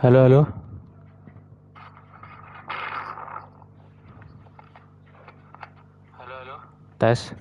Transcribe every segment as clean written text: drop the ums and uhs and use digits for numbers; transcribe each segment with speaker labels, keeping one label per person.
Speaker 1: Hello hello. Test.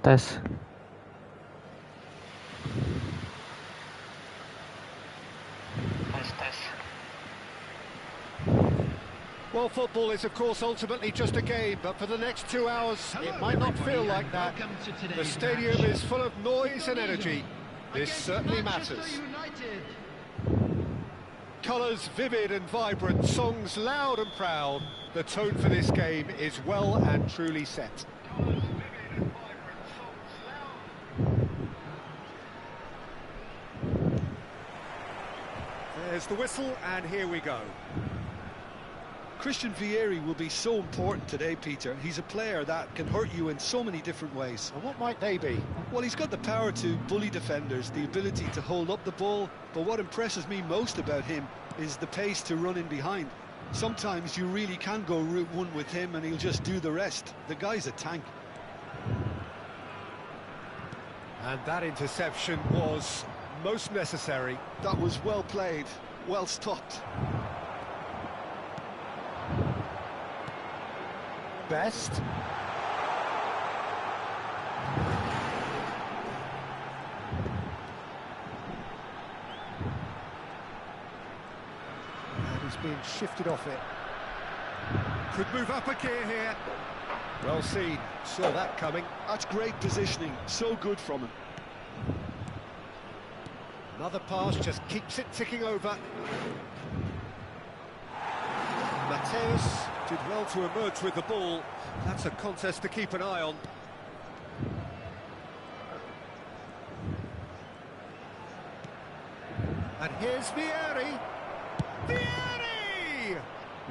Speaker 1: Tes.
Speaker 2: Well, football is, of course, ultimately just a game, but for the next 2 hours, it might not feel like that. The stadium is full of noise and energy. This certainly matters. Colours vivid and vibrant, songs loud and proud. The tone for this game is well and truly set. There's the whistle, and here we go.
Speaker 3: Christian Vieri will be so important today, Peter. He's a player that can hurt you in so many different ways.
Speaker 2: And what might they be?
Speaker 3: Well, he's got the power to bully defenders, the ability to hold up the ball, but what impresses me most about him is the pace to run in behind. Sometimes you really can go route one with him and he'll just do the rest. The guy's a tank.
Speaker 2: And that interception was most necessary.
Speaker 3: That was well played, well stopped.
Speaker 2: Best. And he's being shifted off it. Could move up a gear here. Well seen, saw that coming.
Speaker 3: That's great positioning, so good from him.
Speaker 2: Another pass just keeps it ticking over. Mateus did well to emerge with the ball. That's a contest to keep an eye on. And here's Vieri. Vieri!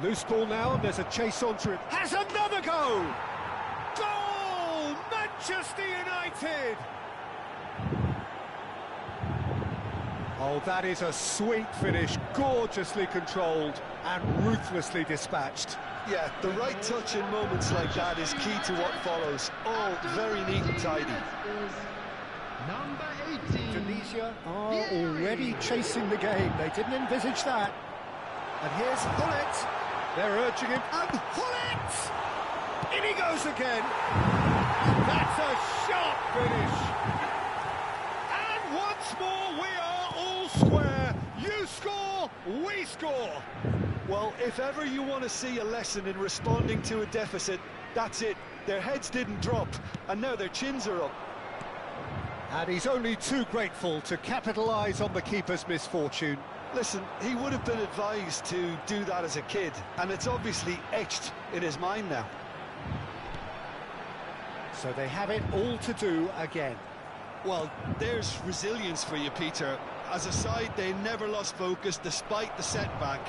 Speaker 2: Loose ball now, and there's a chase onto it. Has another go! Goal! Manchester United! Oh, that is a sweet finish, gorgeously controlled and ruthlessly dispatched.
Speaker 3: Yeah, the right touch in moments like that is key to what follows. All very neat and tidy.
Speaker 4: Number 18.
Speaker 2: Tunisia are already chasing the game. They didn't envisage that. And here's Hullet. They're urging him. And Hullet! In he goes again. That's a sharp finish. And once more we are all square. You score, we score.
Speaker 3: Well, if ever you want to see a lesson in responding to a deficit, That's it. Their heads didn't drop, and now their chins are up.
Speaker 2: And he's only too grateful to capitalise on the keeper's misfortune.
Speaker 3: Listen, he would have been advised to do that as a kid, and it's obviously etched in his mind now.
Speaker 2: So they have it all to do again.
Speaker 3: Well, there's resilience for you, Peter. As a side, they never lost focus despite the setback,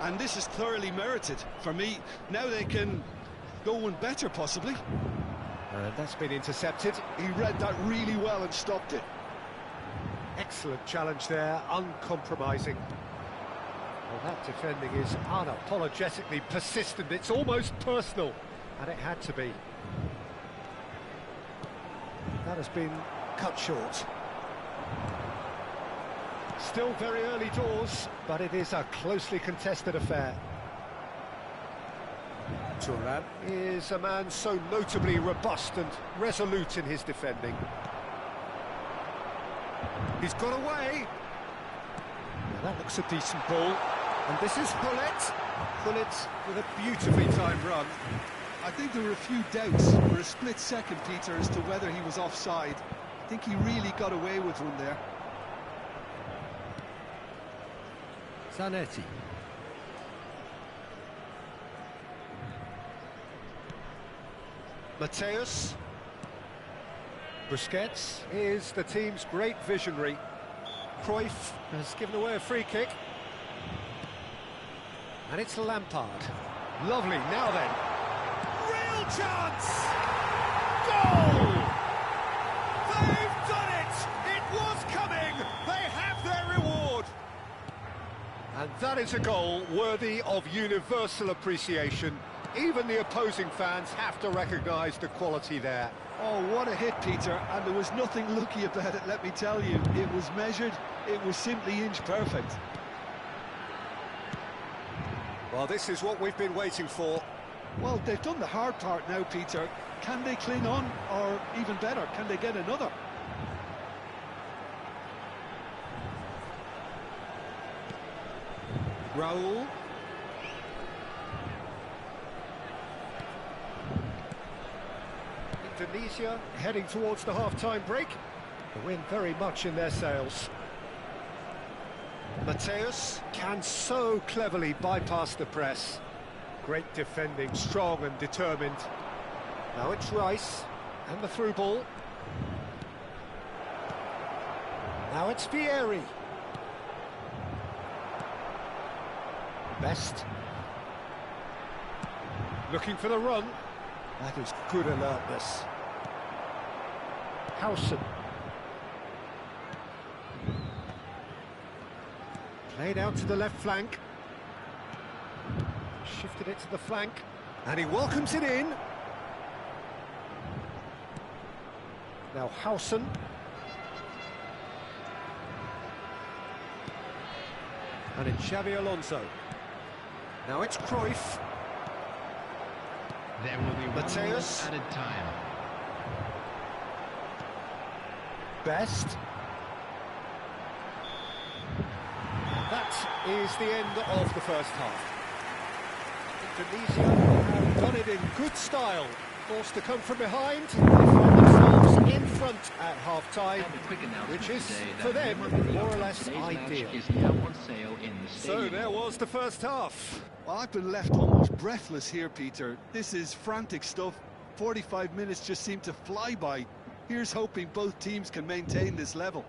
Speaker 3: and this is thoroughly merited. For me, now they can go one better, possibly.
Speaker 2: That's been intercepted.
Speaker 3: He read that really well and stopped it.
Speaker 2: Excellent challenge there, uncompromising. Well, that defending is unapologetically persistent. It's almost personal, and it had to be. That has been cut short. Still very early doors, but it is a closely contested affair. Thuram is a man so notably robust and resolute in his defending. He's got away. Now that looks a decent ball. And this is Hullet. Hullet with a beautifully timed run.
Speaker 3: I think there were a few doubts for a split second, Peter, as to whether he was offside. I think he really got away with one there.
Speaker 2: Zanetti. Mateus. Busquets is the team's great visionary. Cruyff has given away a free kick. And it's Lampard. Lovely, now then. Real chance! Goal! They've done it! It was coming! They have their reward! And that is a goal worthy of universal appreciation. Even the opposing fans have to recognise the quality there.
Speaker 3: Oh, what a hit, Peter, and there was nothing lucky about it, let me tell you. It was measured, it was simply inch perfect.
Speaker 2: Well, this is what we've been waiting for.
Speaker 3: Well, they've done the hard part now, Peter. Can they cling on, or even better, can they get another?
Speaker 2: Raul. Indonesia heading towards the half-time break. The wind very much in their sails. Mateus can so cleverly bypass the press. Great defending, strong and determined. Now it's Rice, and the through ball. Now it's Vieri. Best. Looking for the run. That is good alertness. Howson. Played out to the left flank. Shifted it to the flank. And he welcomes it in. Now Howson. And it's Xabi Alonso. Now it's Cruyff.
Speaker 4: There will be
Speaker 2: Mateus.
Speaker 4: 1 minute added time.
Speaker 2: Best. That is the end of the first half. Indonesia have done it in good style. Forced to come from behind, they find themselves in front at half-time, which is, for them, more or less ideal. So there was the first half.
Speaker 3: Well, I've been left almost breathless here, Peter. This is frantic stuff. 45 minutes just seem to fly by. Here's hoping both teams can maintain this level.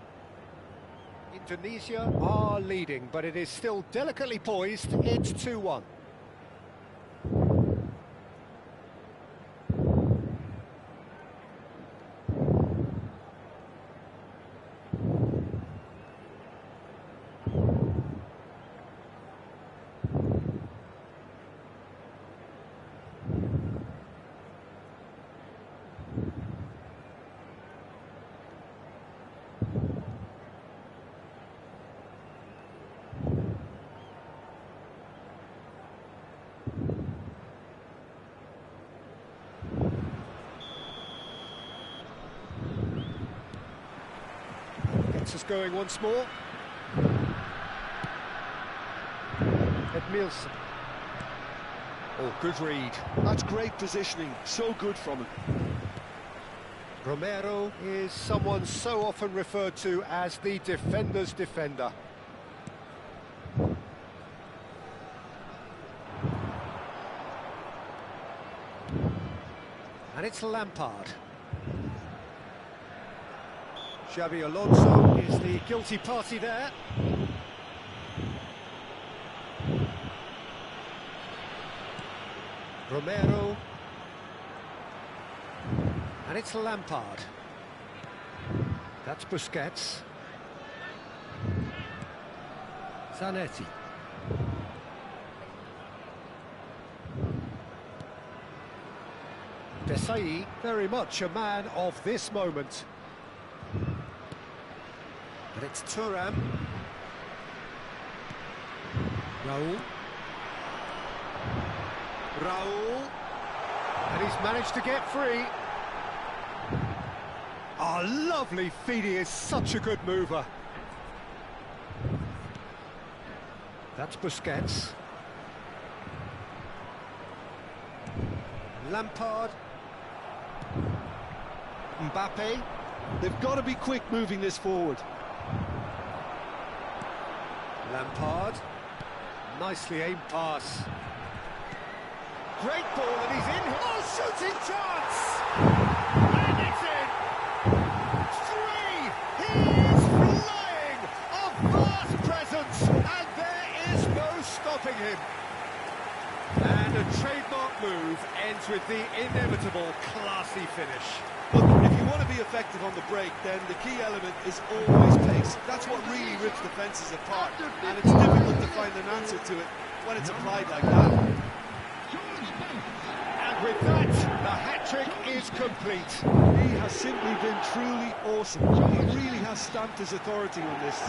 Speaker 2: Indonesia are leading, but it is still delicately poised. It's 2-1. Gets us going once more. Edmilson. Oh, good read.
Speaker 3: That's great positioning, so good from him.
Speaker 2: Romero is someone so often referred to as the defender's defender. And it's Lampard. Xabi Alonso is the guilty party there. Romero. And it's Lampard. That's Busquets. Zanetti. Desai, very much a man of this moment. And it's Thuram. Raul. And he's managed to get free. Oh, lovely feet, he is such a good mover. That's Busquets. Lampard. Mbappe.
Speaker 3: They've got to be quick moving this forward.
Speaker 2: Lampard. Nicely aimed pass. Great ball and he's in. Oh, shooting chance! And it's in! Three! He is flying! A vast presence! And there is no stopping him. And a trademark move ends with the inevitable classy finish.
Speaker 3: Look, if you want to be effective on the break, then the key element is always pace. That's what really rips defences apart, and it's difficult to find an answer to it when it's applied like that.
Speaker 2: And with that, the hat-trick is complete.
Speaker 3: He has simply been truly awesome. He really has stamped his authority on this.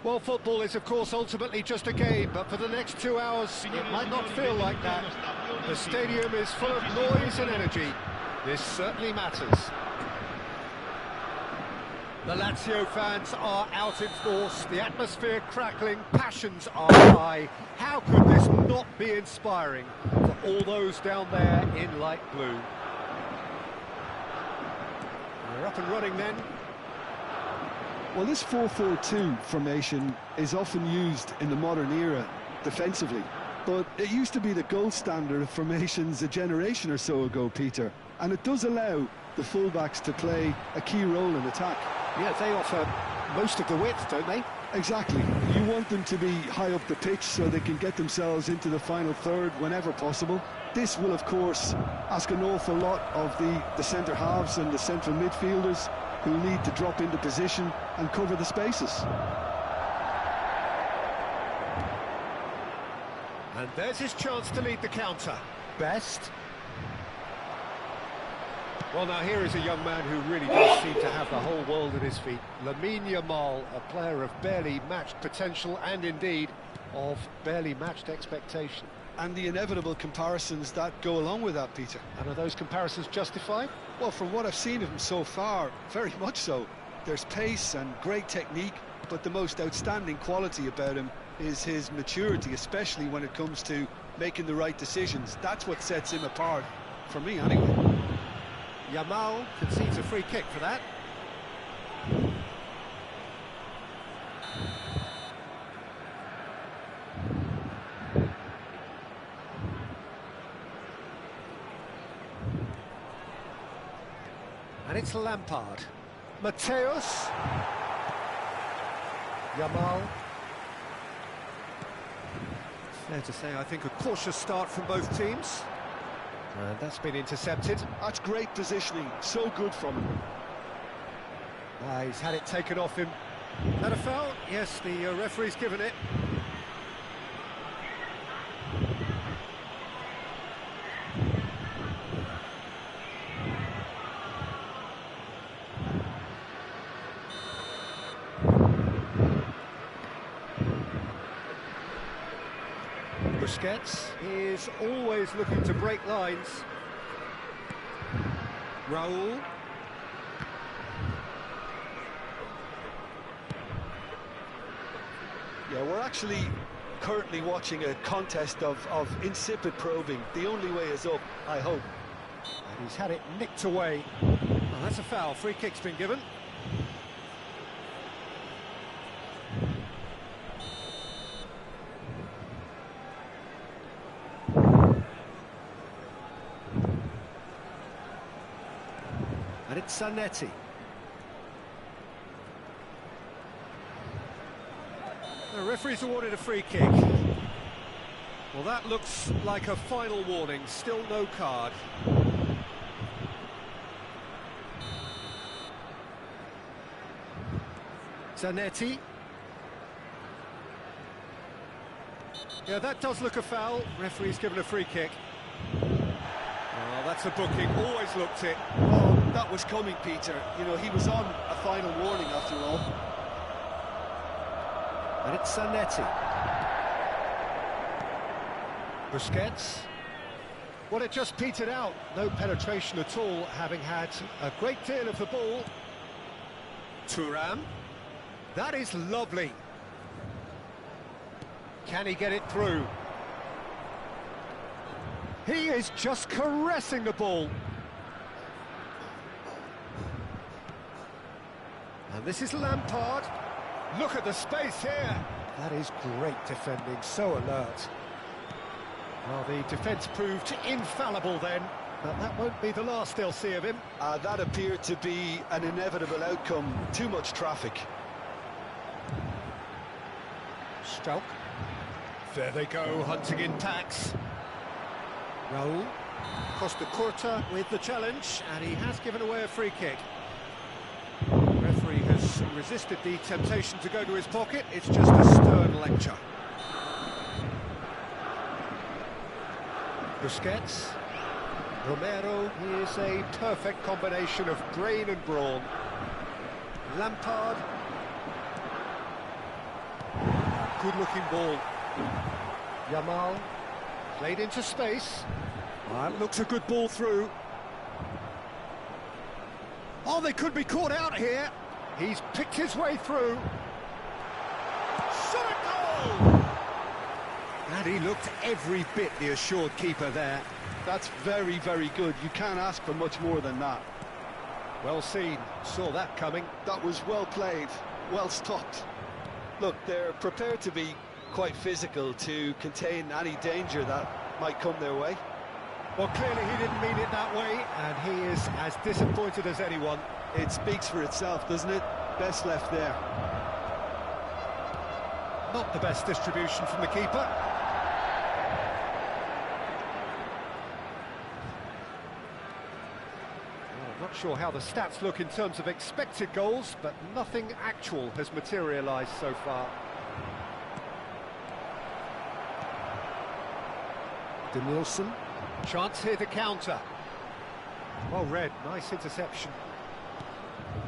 Speaker 2: Well, football is, of course, ultimately just a game, but for the next 2 hours, it might not feel like that. The stadium is full of noise and energy. This certainly matters. The Lazio fans are out in force, the atmosphere crackling, passions are high. How could this not be inspiring for all those down there in light blue? We're up and running then.
Speaker 3: Well, this 4-4-2 formation is often used in the modern era defensively, but it used to be the gold standard of formations a generation or so ago, Peter, and it does allow the fullbacks to play a key role in attack.
Speaker 2: Yeah, they offer most of the width, don't they?
Speaker 3: Exactly. You want them to be high up the pitch so they can get themselves into the final third whenever possible. This will, of course, ask an awful lot of the centre halves and the central midfielders, who need to drop into position and cover the spaces.
Speaker 2: And there's his chance to lead the counter. Best. Well, now here is a young man who really does seem to have the whole world at his feet. Lamine Yamal, a player of barely matched potential and indeed of barely matched expectation.
Speaker 3: And the inevitable comparisons that go along with that, Peter.
Speaker 2: And are those comparisons justified?
Speaker 3: Well, from what I've seen of him so far, very much so. There's pace and great technique, but the most outstanding quality about him is his maturity, especially when it comes to making the right decisions. That's what sets him apart, for me anyway.
Speaker 2: Yamal concedes a free kick for that. And it's Lampard. Mateus. Yamal. Fair to say, I think, a cautious start from both teams. And that's been intercepted.
Speaker 3: That's great positioning, so good from him.
Speaker 2: He's had it taken off him. That a foul? Yes, the referee's given it. Busquets is always looking to break lines. Raul.
Speaker 3: Yeah, we're actually currently watching a contest of insipid probing. The only way is up, I hope.
Speaker 2: And he's had it nicked away. Well, that's a foul. Free kick's been given. And it's Zanetti. The referee's awarded a free kick. Well, that looks like a final warning. Still no card. Zanetti. Yeah, that does look a foul. Referee's given a free kick. Oh, that's a booking. Always looked it.
Speaker 3: Oh, that was coming, Peter. You know, he was on a final warning after all.
Speaker 2: And it's Zanetti. Busquets. Well, it just petered out. No penetration at all, having had a great deal of the ball. Thuram. That is lovely. Can he get it through? He is just caressing the ball. And this is Lampard. Look at the space here. That is great defending, so alert. Well, the defence proved infallible then, but that won't be the last they'll see of him.
Speaker 3: That appeared to be an inevitable outcome. Too much traffic.
Speaker 2: Stroke. There they go, hunting in packs. Raul. Costa Curta with the challenge, and he has given away a free kick. Referee has resisted the temptation to go to his pocket. It's just a stern lecture. Busquets. Romero is a perfect combination of brain and brawn. Lampard. good-looking ball. Yamal played into space. That looks a good ball through. Oh, they could be caught out here. He's picked his way through. Shot a goal! And he looked every bit the assured keeper there.
Speaker 3: That's very, very good. You can't ask for much more than that.
Speaker 2: Well seen, saw that coming.
Speaker 3: That was well played, well stopped. Look, they're prepared to be quite physical to contain any danger that might come their way.
Speaker 2: Well, clearly he didn't mean it that way, and he is as disappointed as anyone.
Speaker 3: It speaks for itself, doesn't it? Best left there.
Speaker 2: Not the best distribution from the keeper. Well, not sure how the stats look in terms of expected goals, but nothing actual has materialised so far. Danielson, chance here to counter. Well read, nice interception.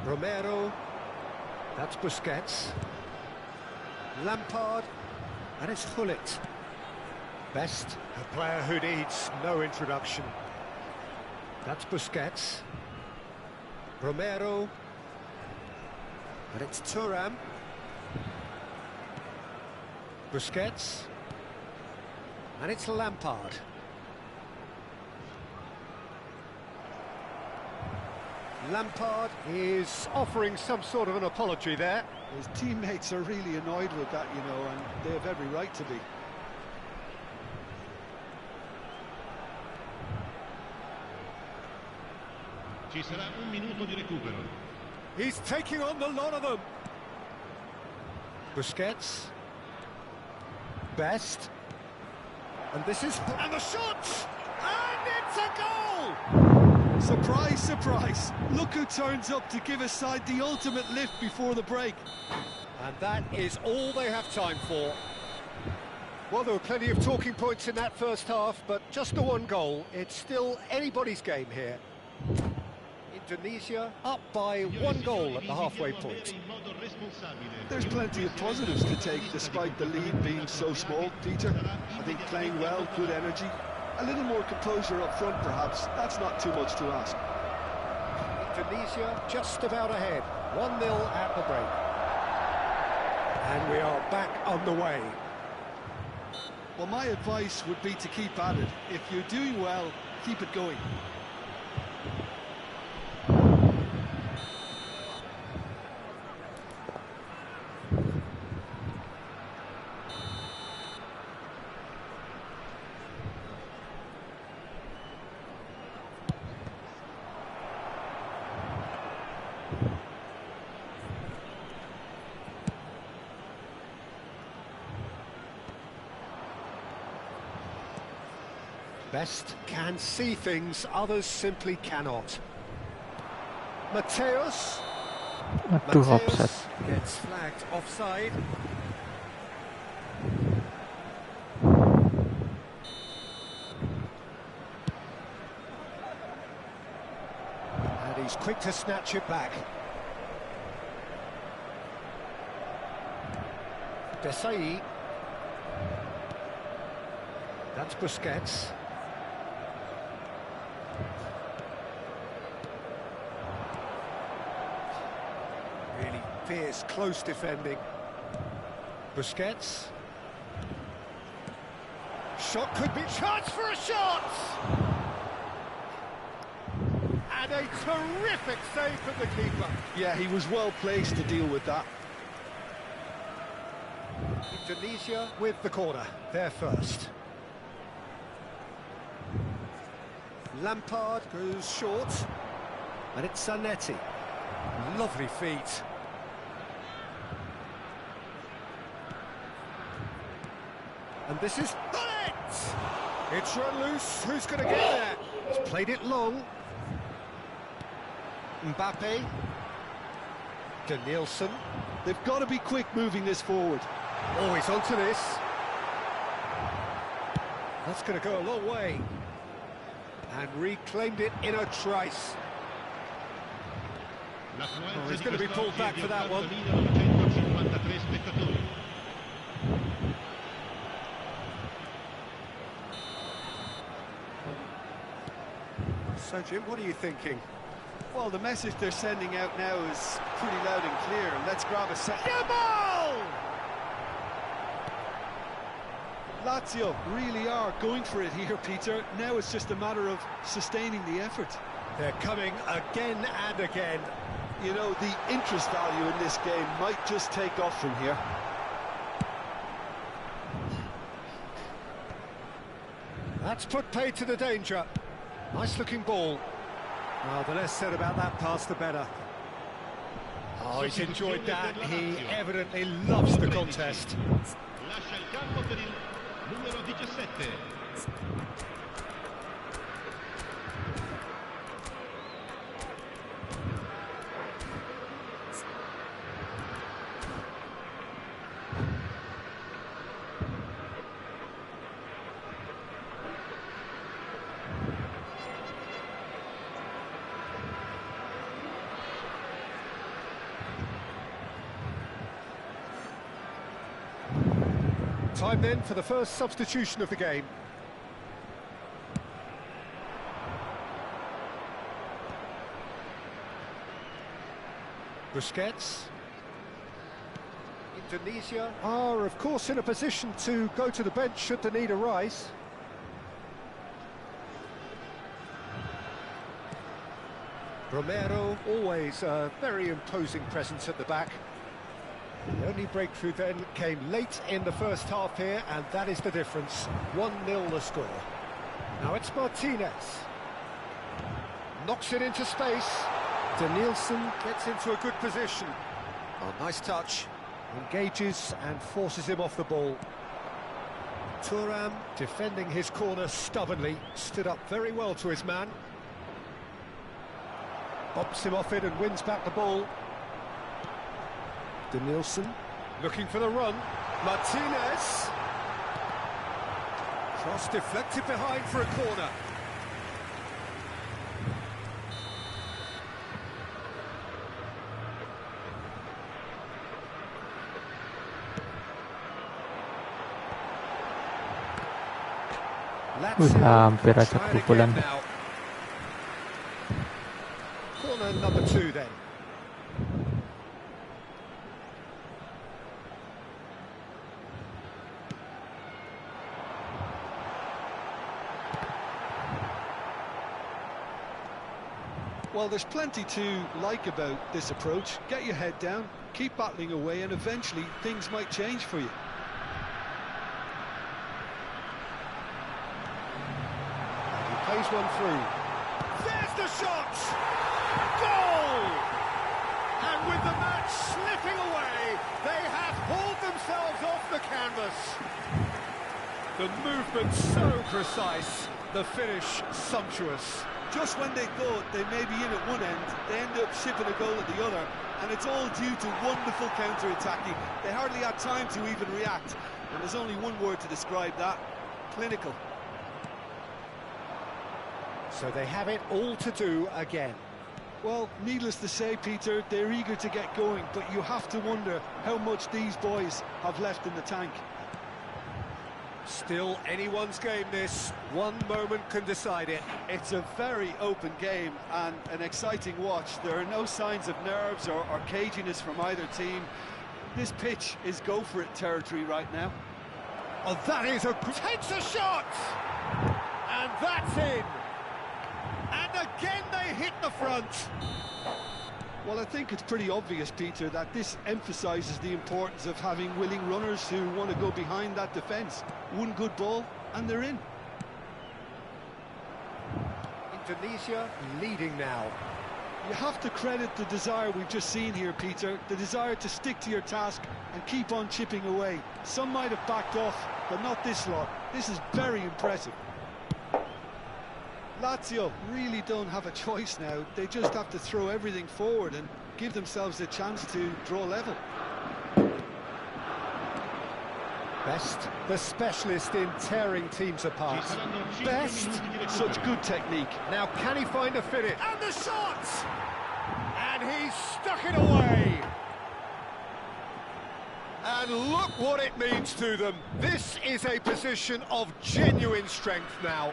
Speaker 2: Romero, that's Busquets. Lampard, and it's Hullet. Best, a player who needs no introduction. That's Busquets. Romero, and it's Thuram. Busquets, and it's Lampard. Lampard is offering some sort of an apology there.
Speaker 3: His teammates are really annoyed with that, you know, and they have every right to be.
Speaker 4: Ci sarà un minuto di recupero.
Speaker 2: He's taking on the lot of them. Busquets. Best. And this is... And the shot! And it's a goal!
Speaker 3: Surprise, surprise. Look who turns up to give his side the ultimate lift before the break.
Speaker 2: And that is all they have time for. Well, there were plenty of talking points in that first half, but just the one goal. It's still anybody's game here. Indonesia up by one goal at the halfway point.
Speaker 3: There's plenty of positives to take despite the lead being so small, Peter. I think playing well, good energy. A little more composure up front, perhaps. That's not too much to ask.
Speaker 2: Indonesia just about ahead. 1-0 at the break. And we are back on the way.
Speaker 3: Well, my advice would be to keep at it. If you're doing well, keep it going.
Speaker 2: Best can see things, others simply cannot. Mateus.
Speaker 1: Too offside.
Speaker 2: Gets flagged offside. And he's quick to snatch it back. Desai. That's Busquets. Really fierce, close defending. Busquets. Shot could be... Chance for a shot! And a terrific save from the keeper.
Speaker 3: Yeah, he was well placed to deal with that.
Speaker 2: Indonesia with the corner. They're first. Lampard goes short, and it's Zanetti. Lovely feet. And this is Hullet! It's run loose. Who's going to get there? He's played it long. Mbappe. Danielson.
Speaker 3: They've got to be quick moving this forward.
Speaker 2: Oh, he's onto this. That's going to go a long way. And reclaimed it in a trice. Oh, he's going to be pulled back for that one. So, Jim, what are you thinking?
Speaker 3: Well, the message they're sending out now is pretty loud and clear. Let's grab a set. Ball! Lazio really are going for it here, Peter. Now it's just a matter of sustaining the effort.
Speaker 2: They're coming again and again.
Speaker 3: You know, the interest value in this game might just take off from here.
Speaker 2: That's put paid to the danger. Nice looking ball. Well, the less said about that pass, the better. Oh, he's enjoyed that. He evidently loves the contest.
Speaker 4: Lascia il campo per il numero 17.
Speaker 2: Time then for the first substitution of the game. Busquets. Indonesia are, of course, in a position to go to the bench should the need arise. Romero, always a very imposing presence at the back. The only breakthrough then came late in the first half here, and that is the difference. 1-0 the score. Now it's Martinez. Knocks it into space. Danielson gets into a good position. Oh, nice touch. Engages and forces him off the ball. Thuram, defending his corner stubbornly, stood up very well to his man. Bumps him off it and wins back the ball. Danielson looking for the run. Martinez. Cross deflected behind for a corner.
Speaker 1: Hampir aja pukulan.
Speaker 2: Corner number 2 then.
Speaker 3: Well, there's plenty to like about this approach. Get your head down, keep battling away, and eventually things might change for you.
Speaker 2: He plays one through. There's the shot! Goal! And with the match slipping away, they have hauled themselves off the canvas. The movement so precise, the finish sumptuous.
Speaker 3: Just when they thought they may be in at one end, they end up shipping a goal at the other, and it's all due to wonderful counter-attacking. They hardly had time to even react, and there's only one word to describe that: clinical.
Speaker 2: So they have it all to do again.
Speaker 3: Well, needless to say, Peter, they're eager to get going, but you have to wonder how much these boys have left in the tank.
Speaker 2: Still anyone's game this. One moment can decide it.
Speaker 3: It's a very open game and an exciting watch. There are no signs of nerves or caginess from either team. This pitch is go-for-it territory right now.
Speaker 2: Oh, that is a... Takes a shot! And that's in! And again they hit the front!
Speaker 3: Well, I think it's pretty obvious, Peter, that this emphasises the importance of having willing runners who want to go behind that defence. One good ball, and they're in.
Speaker 2: Indonesia leading now.
Speaker 3: You have to credit the desire we've just seen here, Peter, the desire to stick to your task and keep on chipping away. Some might have backed off, but not this lot. This is very impressive. Lazio really don't have a choice now. They just have to throw everything forward and give themselves a chance to draw level.
Speaker 2: Best, the specialist in tearing teams apart. Best,
Speaker 3: such good technique.
Speaker 2: Now can he find a finish? And the shot! And he's stuck it away! And look what it means to them. This is a position of genuine strength now.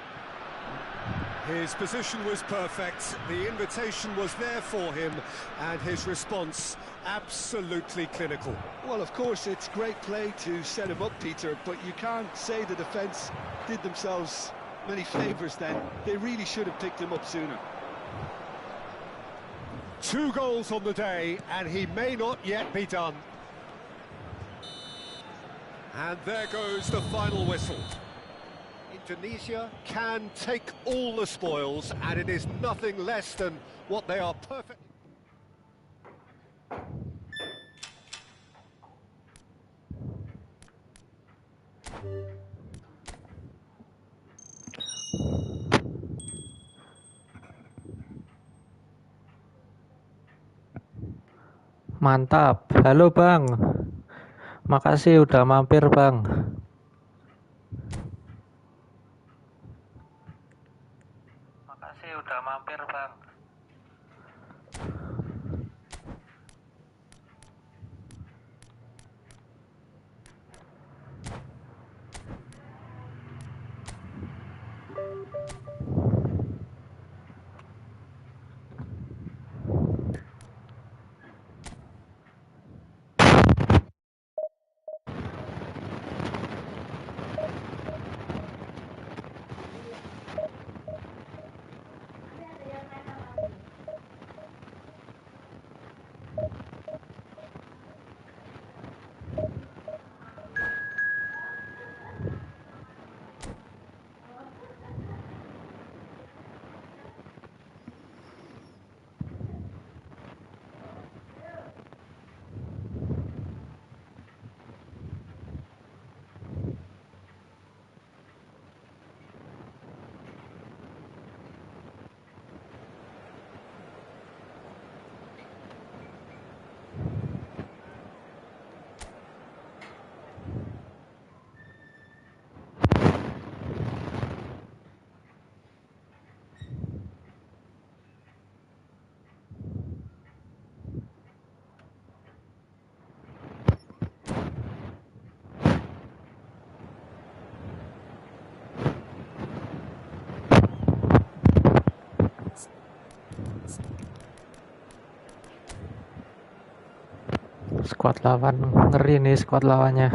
Speaker 2: His position was perfect, the invitation was there for him, and his response absolutely clinical.
Speaker 3: Well, of course, it's great play to set him up, Peter, but you can't say the defence did themselves many favours then. They really should have picked him up sooner.
Speaker 2: 2 goals on the day, and he may not yet be done. And there goes the final whistle. Indonesia can take all the spoils, and it is nothing less than what they are perfect.
Speaker 1: Mantap. Halo Bang. Makasih udah mampir Bang. Makasih udah mampir Bang. Squad lawan ngeri nih squad lawannya.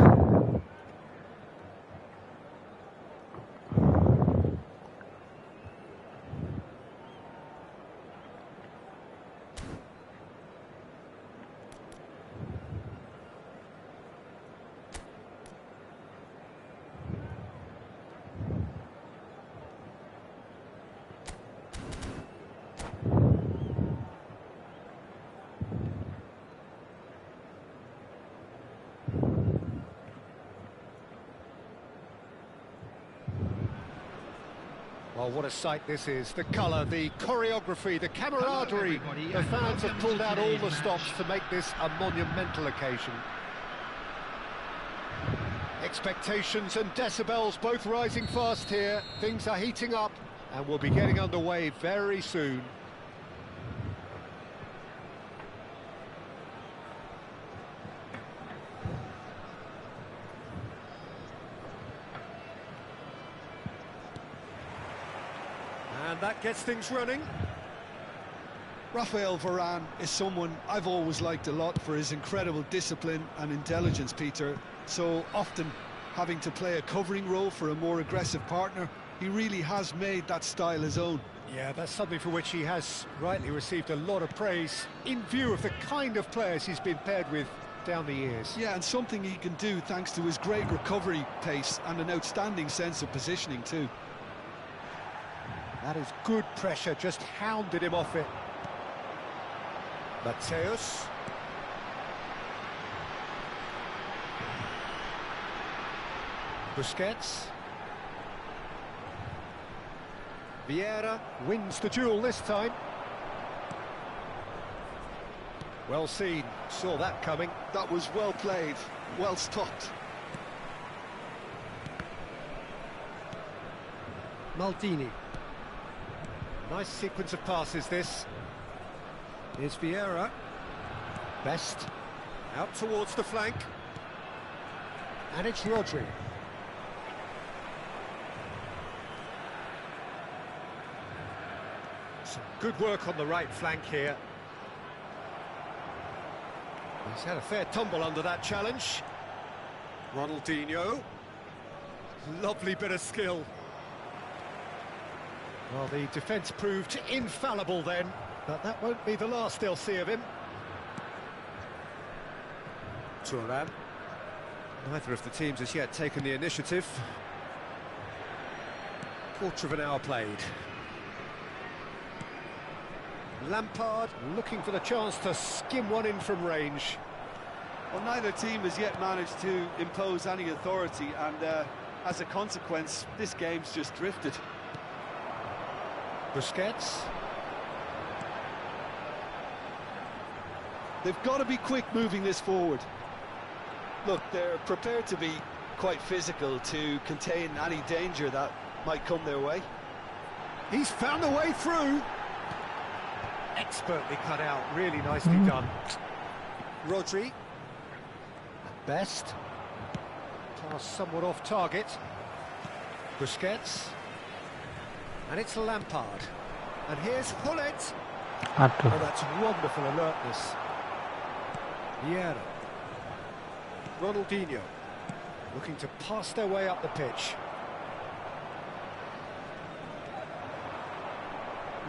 Speaker 2: Well, what a sight this is. The colour, the choreography, the camaraderie. The fans have pulled out all the stops to make this a monumental occasion. Expectations and decibels both rising fast here. Things are heating up and we'll be getting underway very soon. And that gets things running.
Speaker 3: Rafael Varane is someone I've always liked a lot for his incredible discipline and intelligence, Peter. So often having to play a covering role for a more aggressive partner, he really has made that style his own.
Speaker 2: Yeah, that's something for which he has rightly received a lot of praise in view of the kind of players he's been paired with down the years.
Speaker 3: Yeah, and something he can do thanks to his great recovery pace and an outstanding sense of positioning too.
Speaker 2: That is good pressure, just hounded him off it. Mateus. Busquets. Vieira wins the duel this time. Well seen, saw that coming.
Speaker 3: That was well played, well stopped.
Speaker 2: Maldini. Nice sequence of passes this. Here's Vieira. Best. Out towards the flank. And it's Rodri. Some good work on the right flank here. He's had a fair tumble under that challenge. Ronaldinho. Lovely bit of skill. Well, the defence proved infallible then, but that won't be the last they'll see of him. Turan. Neither of the teams has yet taken the initiative. Quarter of an hour played. Lampard looking for the chance to skim one in from range.
Speaker 3: Well, neither team has yet managed to impose any authority, and as a consequence, this game's just drifted.
Speaker 2: Busquets.
Speaker 3: They've got to be quick moving this forward. Look, they're prepared to be quite physical to contain any danger that might come their way.
Speaker 2: He's found a way through. Expertly cut out, really nicely done. Rodri. At best. Pass somewhat off target. Busquets. And it's Lampard. And here's Hullet. Oh, that's wonderful alertness. Vieira. Ronaldinho. Looking to pass their way up the pitch.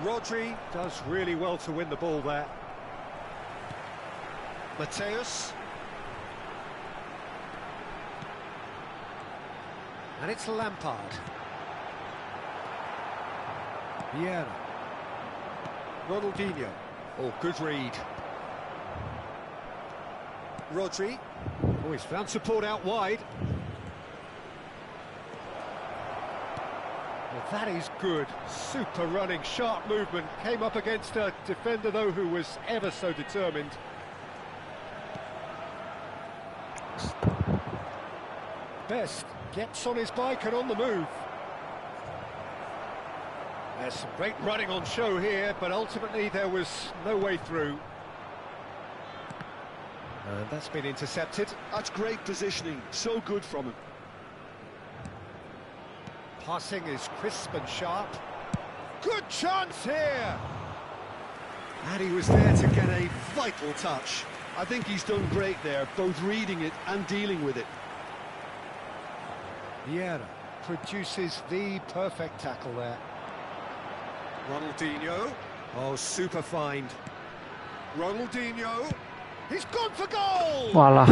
Speaker 2: Rodri does really well to win the ball there. Mateus. And it's Lampard. Vieira. Ronaldinho. Oh, good read. Rodri. Oh, he's found support out wide. Well, that is good. Super running, sharp movement. Came up against a defender, though, who was ever so determined. Best gets on his bike and on the move. There's some great running on show here, but ultimately there was no way through. And that's been intercepted.
Speaker 3: That's great positioning, so good from him.
Speaker 2: Passing is crisp and sharp. Good chance here! And he was there to get a vital touch.
Speaker 3: I think he's done great there, both reading it and dealing with it.
Speaker 2: Vieira produces the perfect tackle there. Ronaldinho. Oh, super find. Ronaldinho. He's gone for goal!
Speaker 1: Walah.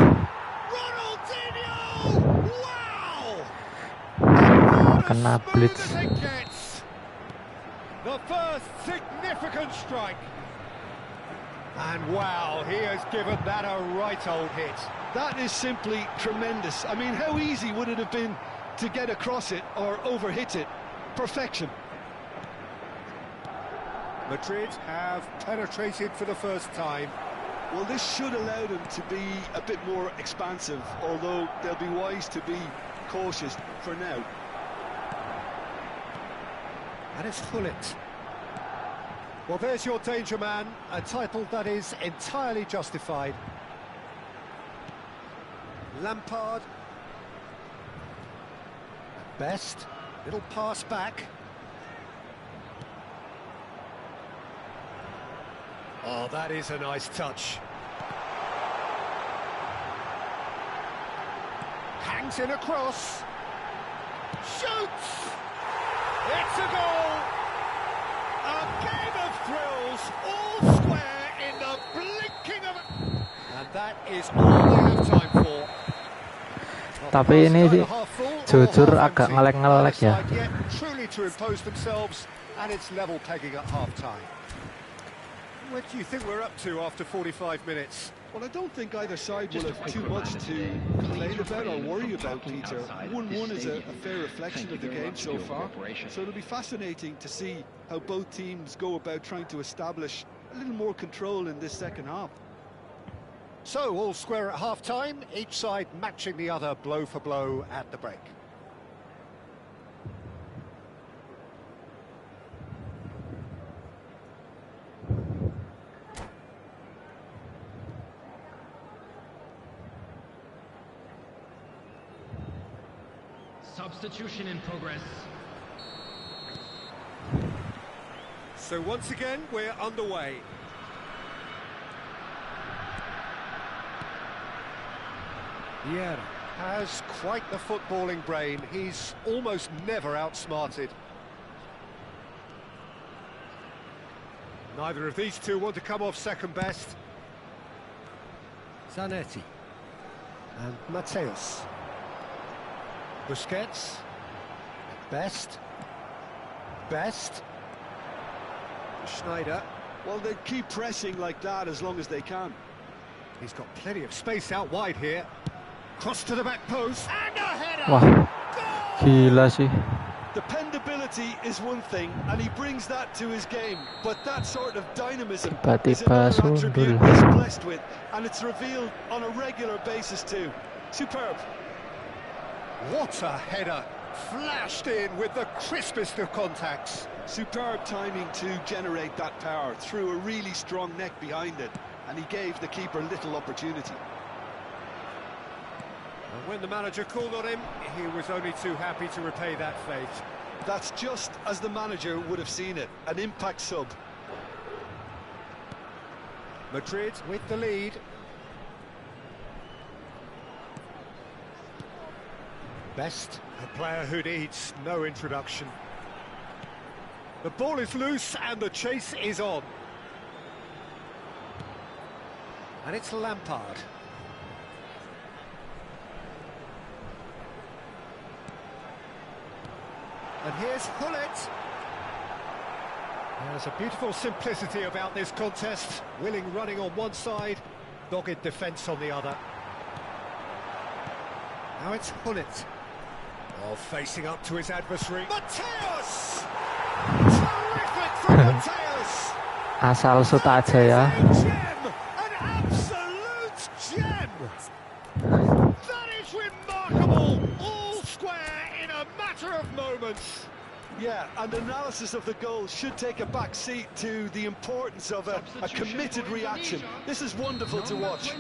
Speaker 2: Ronaldinho! Wow!
Speaker 1: Kena blitz.
Speaker 2: The first significant strike. And wow, he has given that a right old hit.
Speaker 3: That is simply tremendous. I mean, how easy would it have been to get across it or overhit it? Perfection.
Speaker 2: Madrid have penetrated for the first time.
Speaker 3: Well, this should allow them to be a bit more expansive, although they'll be wise to be cautious for now.
Speaker 2: And it's Hullet. Well, there's your danger man, a title that is entirely justified. Lampard. At best, little pass back. Oh, that is a nice touch. Hangs in a cross. Shoots! It's a goal! A game of thrills, all square in the blinking of... And that is all they have time for.
Speaker 1: Tapi ini sih jujur agak ngelek-ngelek ya.
Speaker 2: Truly to impose themselves, and it's level pegging at half-time. What do you think we're up to after 45 minutes?
Speaker 3: Well, I don't think either side will have too much to complain about or worry about, Peter. 1-1 is a fair reflection of the game so far. So it'll be fascinating to see how both teams go about trying to establish a little more control in this second half.
Speaker 2: So, all square at half-time, each side matching the other blow for blow at the break.
Speaker 4: Substitution in progress.
Speaker 2: So once again, we're underway. Vieira has quite the footballing brain. He's almost never outsmarted. Neither of these two want to come off second best. Zanetti. And Mateus. Busquets. Best. Schneider.
Speaker 3: Well, they keep pressing like that as long as they can.
Speaker 2: He's got plenty of space out wide here. Cross to the back post. And a header!
Speaker 1: Wah, gila sih.
Speaker 3: Dependability is one thing, and he brings that to his game. But that sort of dynamism is
Speaker 1: Tiba-tiba
Speaker 3: another attribute
Speaker 1: sundul.
Speaker 3: he's blessed with, and it's revealed on a regular basis too. Superb.
Speaker 2: What a header! Flashed in with the crispest of contacts.
Speaker 3: Superb timing to generate that power through a really strong neck behind it, and he gave the keeper little opportunity.
Speaker 2: And when the manager called on him, he was only too happy to repay that faith.
Speaker 3: That's just as the manager would have seen it, an impact sub.
Speaker 2: Madrid with the lead. Best, a player who needs no introduction. The ball is loose and the chase is on. And it's Lampard. And here's Hullet. There's a beautiful simplicity about this contest. Willing running on one side, dogged defence on the other. Now it's Hullet. Oh, facing up to his adversary. Mateus! Terrific from Mateus!
Speaker 1: Asal shoot aja ya.
Speaker 2: Gem! An absolute gem! That is remarkable! All square in a matter of moments.
Speaker 3: Yeah, and analysis of the goal should take a back seat to the importance of a committed reaction. This is wonderful to watch.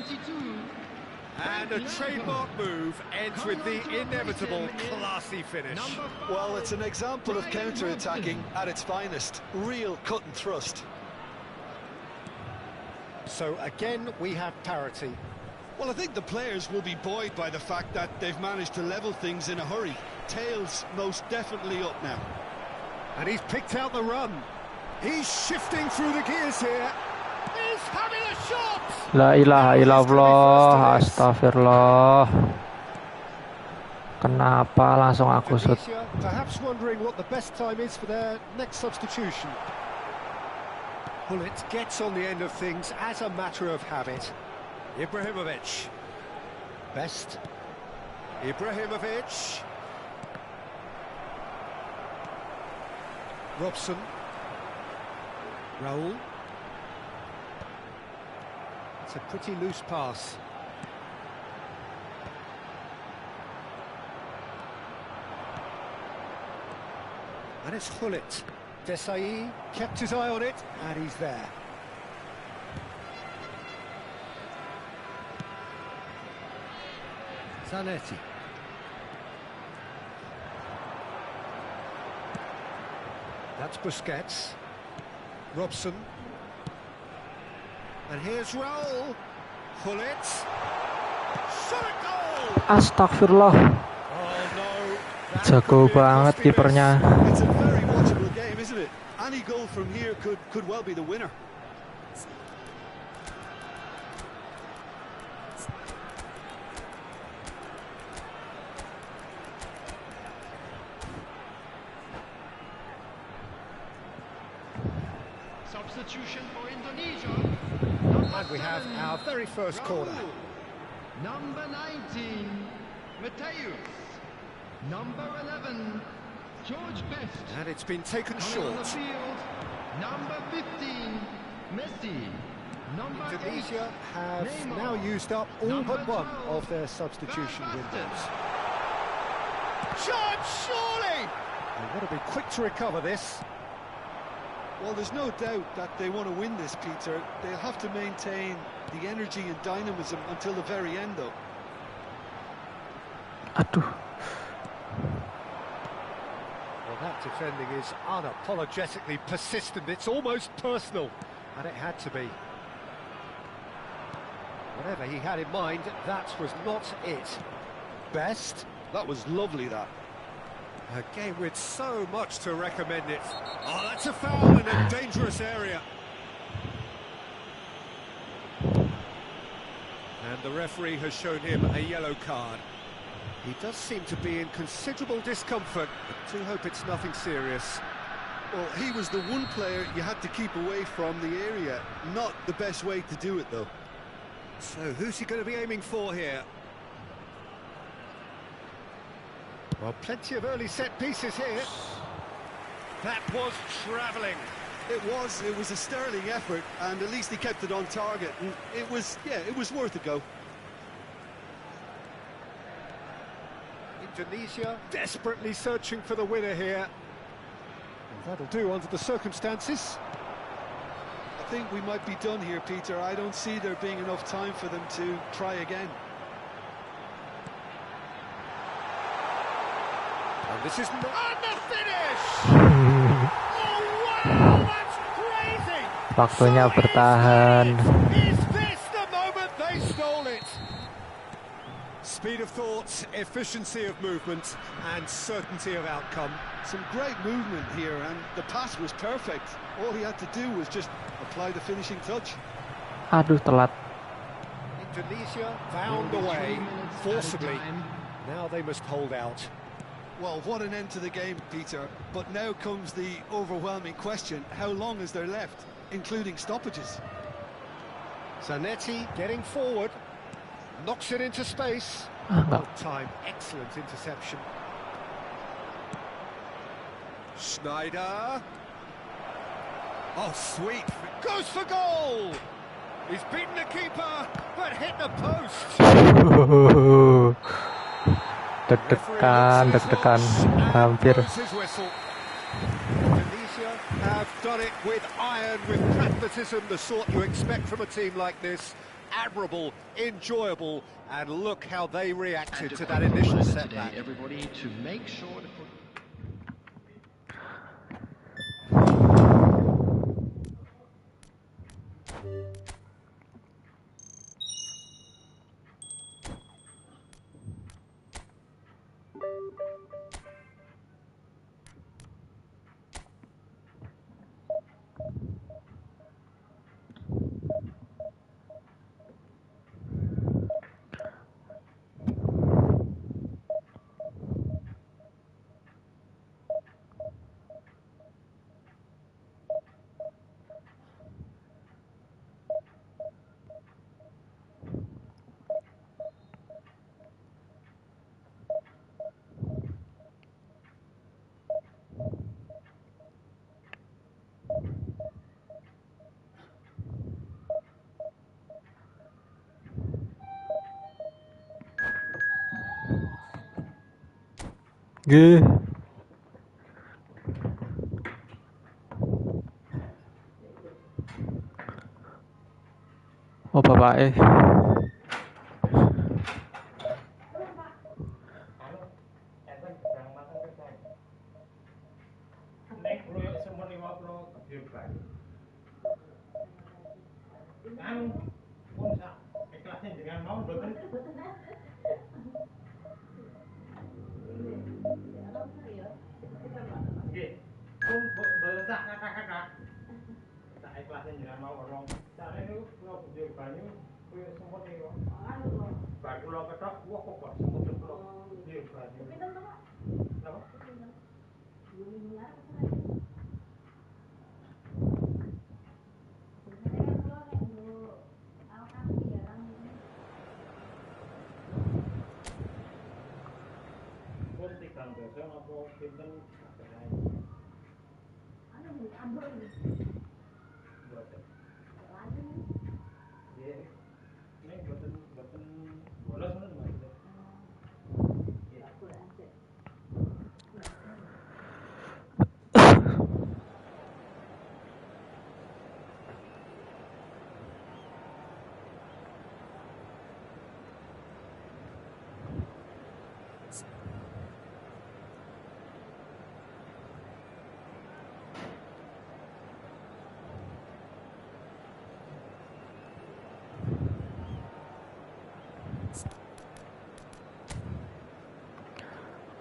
Speaker 2: And a trademark move ends with the inevitable classy finish.
Speaker 3: Well, it's an example of counter-attacking at its finest. Real cut and thrust.
Speaker 2: So again, we have parity.
Speaker 3: Well, I think the players will be buoyed by the fact that they've managed to level things in a hurry. Tails most definitely up now.
Speaker 2: And he's picked out the run. He's shifting through the gears here. He's having a shot!
Speaker 1: La ilaha illallah, astagfirullah. Kenapa langsung aku shoot?
Speaker 2: Perhaps wondering what the best time is for their next substitution. Hullet gets on the end of things as a matter of habit. Ibrahimovic. Best. Ibrahimovic. Robson. Raul. It's a pretty loose pass. And it's Hullet. Desai kept his eye on it, and he's there. Zanetti. That's Busquets. Robson. And here's Raul. Hullet. Shot a goal!
Speaker 1: Astagfirullah.
Speaker 2: Oh no.
Speaker 1: Jago banget kipernya.
Speaker 3: It's a very watchable game, isn't it? Any goal from here could well be the winner.
Speaker 4: Substitution for Indonesia.
Speaker 2: And we have our very first corner.
Speaker 4: Number 19, Mateus. Number 11, George Best.
Speaker 2: And it's been taken
Speaker 4: Coming on the
Speaker 2: short.
Speaker 4: field, number 15, Messi. Number
Speaker 2: Indonesia
Speaker 4: 8,
Speaker 2: have
Speaker 4: Neymar.
Speaker 2: now used up all
Speaker 4: Number
Speaker 2: but one
Speaker 4: 12,
Speaker 2: of their substitution
Speaker 4: Gabut.
Speaker 2: windows. Chance, surely! They've got to be quick to recover this.
Speaker 3: Well, there's no doubt that they want to win this, Peter. They'll have to maintain the energy and dynamism until the very end, though.
Speaker 1: Aduh.
Speaker 2: Well, that defending is unapologetically persistent. It's almost personal, and it had to be. Whatever he had in mind, that was not it. Best?
Speaker 3: That was lovely, that.
Speaker 2: A game with so much to recommend it. Oh, that's a foul in a dangerous area. And the referee has shown him a yellow card. He does seem to be in considerable discomfort, but do hope it's nothing serious.
Speaker 3: Well, he was the one player you had to keep away from the area. Not the best way to do it, though.
Speaker 2: So who's he going to be aiming for here? Well, plenty of early set pieces here. That was travelling.
Speaker 3: It was a sterling effort, and at least he kept it on target. And it was worth a go.
Speaker 2: Indonesia desperately searching for the winner here. And that'll do under the circumstances.
Speaker 3: I think we might be done here, Peter. I don't see there being enough time for them to try again.
Speaker 2: And this is not the finish! Oh, wow, that's crazy!
Speaker 1: Waktunya bertahan.
Speaker 2: Is this the moment they stole it? Speed of thought, efficiency of movement, and certainty of outcome.
Speaker 3: Some great movement here, and the pass was perfect. All he had to do was just apply the finishing touch.
Speaker 1: Aduh, telat.
Speaker 2: Indonesia found the way, forcibly. Now they must hold out.
Speaker 3: Well, what an end to the game, Peter. But now comes the overwhelming question: how long is there left, including stoppages?
Speaker 2: Zanetti getting forward, knocks it into space.
Speaker 1: Enggak.
Speaker 2: Good time, excellent interception. Schneider. Oh, sweet. Goes for goal! He's beaten the keeper, but hit the post.
Speaker 1: Deg-degan, hampir.
Speaker 2: Indonesia have done it with iron, with pragmatism, the sort you expect from a team like this. Admirable, enjoyable, and look how they reacted to that initial setback.
Speaker 4: Everybody to make sure to put...
Speaker 1: Gih. Oh, bapak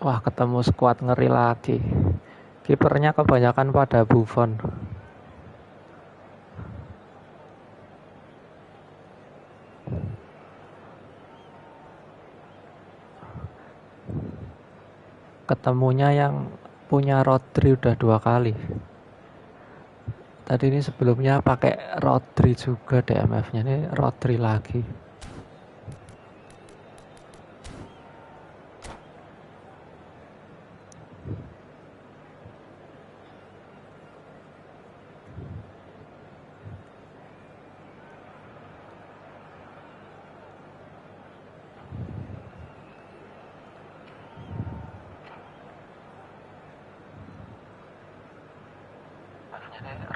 Speaker 1: Wah, ketemu skuad ngeri lagi. Kipernya kebanyakan pada Buffon. Ketemunya yang punya Rodri udah 2 kali. Tadi ini sebelumnya pakai Rodri juga DMF-nya, ini Rodri lagi.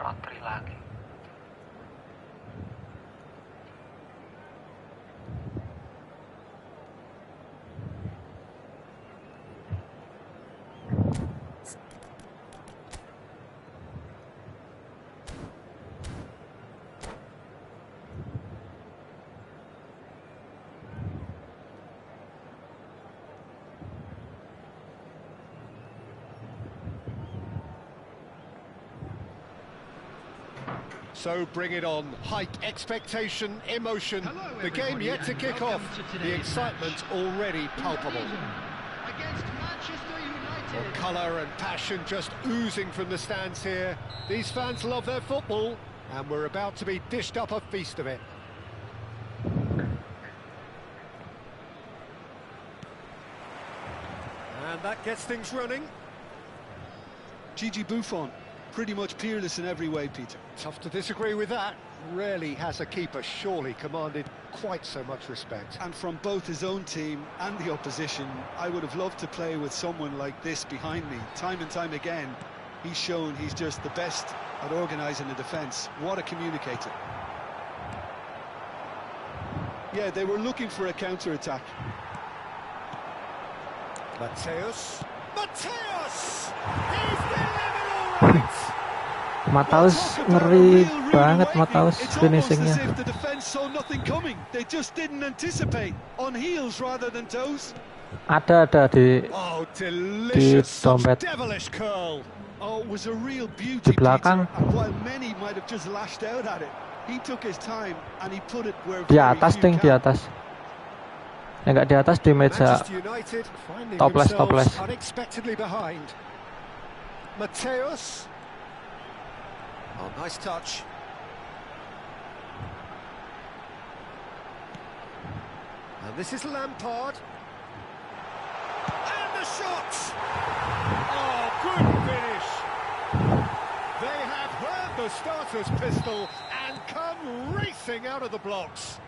Speaker 1: Rodri lagi.
Speaker 2: So bring it on. Height, expectation, emotion.
Speaker 4: Hello,
Speaker 2: The game yet to kick off.
Speaker 4: to
Speaker 2: The excitement already palpable.
Speaker 4: Against Manchester
Speaker 2: Well,
Speaker 4: United.
Speaker 2: colour and passion just oozing from the stands here. These fans love their football, and we're about to be dished up a feast of it. And that gets things running.
Speaker 3: Gigi Buffon, pretty much peerless in every way, Peter.
Speaker 2: Tough to disagree with that. Rarely has a keeper surely commanded quite so much respect.
Speaker 3: And from both his own team and the opposition, I would have loved to play with someone like this behind me. Time and time again, he's shown he's just the best at organising a defence. What a communicator. Yeah, they were looking for a counter-attack.
Speaker 2: Mateus! Mateus! He's delivered all right!
Speaker 1: Mataus ngeri banget, Mataus
Speaker 3: It's almost
Speaker 1: finishingnya.
Speaker 3: as if the defence saw nothing coming. They just didn't anticipate. On heels rather than toes.
Speaker 1: Ada di
Speaker 2: Oh, delicious, such
Speaker 1: dompet.
Speaker 2: devilish curl.
Speaker 3: Oh, it was a real beauty,
Speaker 1: Di belakang.
Speaker 3: Peter. And while many might have just lashed out at it, he took his time and he put it where
Speaker 1: di
Speaker 3: very
Speaker 1: atas,
Speaker 3: few
Speaker 1: ding, di
Speaker 3: can.
Speaker 1: atas. Enggak di atas, di meja.
Speaker 2: Manchester United finding
Speaker 1: Toples,
Speaker 2: themselves
Speaker 1: toples.
Speaker 2: unexpectedly behind. Mateus. Oh, nice touch. And this is Lampard. And the shot! Oh, good finish! They have heard the starter's pistol and come racing out of the blocks.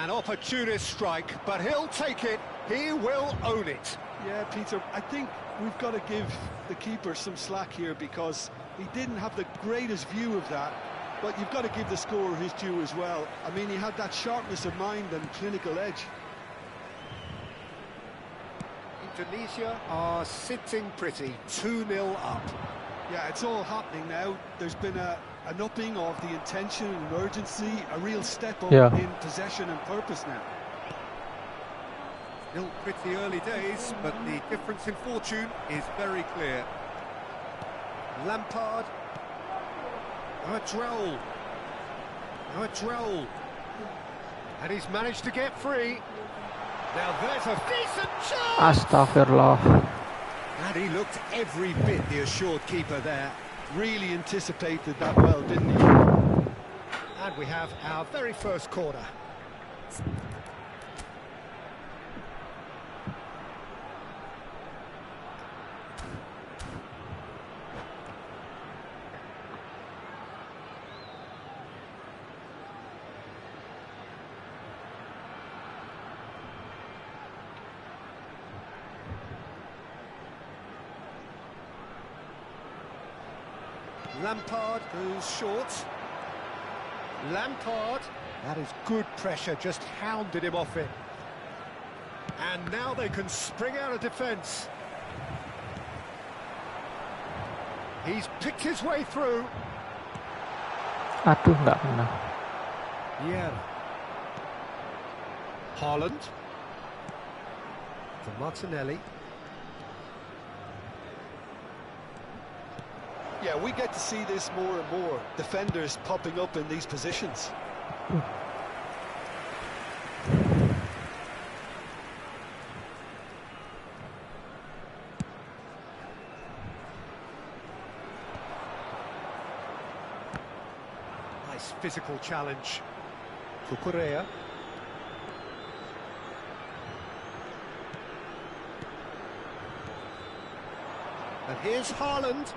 Speaker 2: An opportunist strike, but he'll take it. He will own it.
Speaker 3: Yeah, Peter, I think we've got to give the keeper some slack here because he didn't have the greatest view of that, but you've got to give the scorer his due as well. I mean, he had that sharpness of mind and clinical edge.
Speaker 2: Indonesia are sitting pretty, 2-0 up.
Speaker 3: Yeah, it's all happening now. There's been an upping of the intention and urgency, a real step up
Speaker 1: Yeah.
Speaker 3: in possession and purpose now.
Speaker 2: Still pretty early days, but the difference in fortune is very clear. Lampard. Now a Droll. Now a Droll. And he's managed to get free. Now there's a decent chance!
Speaker 1: Astagfirullah.
Speaker 2: And he looked every bit the assured keeper there.
Speaker 3: Really anticipated that well, didn't he?
Speaker 2: And we have our very first corner. Lampard goes short. Lampard, that is good pressure, just hounded him off it. And now they can spring out of defence. He's picked his way through.
Speaker 1: Aduh, nggak kena.
Speaker 2: Yeah. Haaland. To Martinelli.
Speaker 3: Yeah, we get to see this more and more. Defenders popping up in these positions.
Speaker 2: Nice physical challenge. Cucurella. And here's Haaland.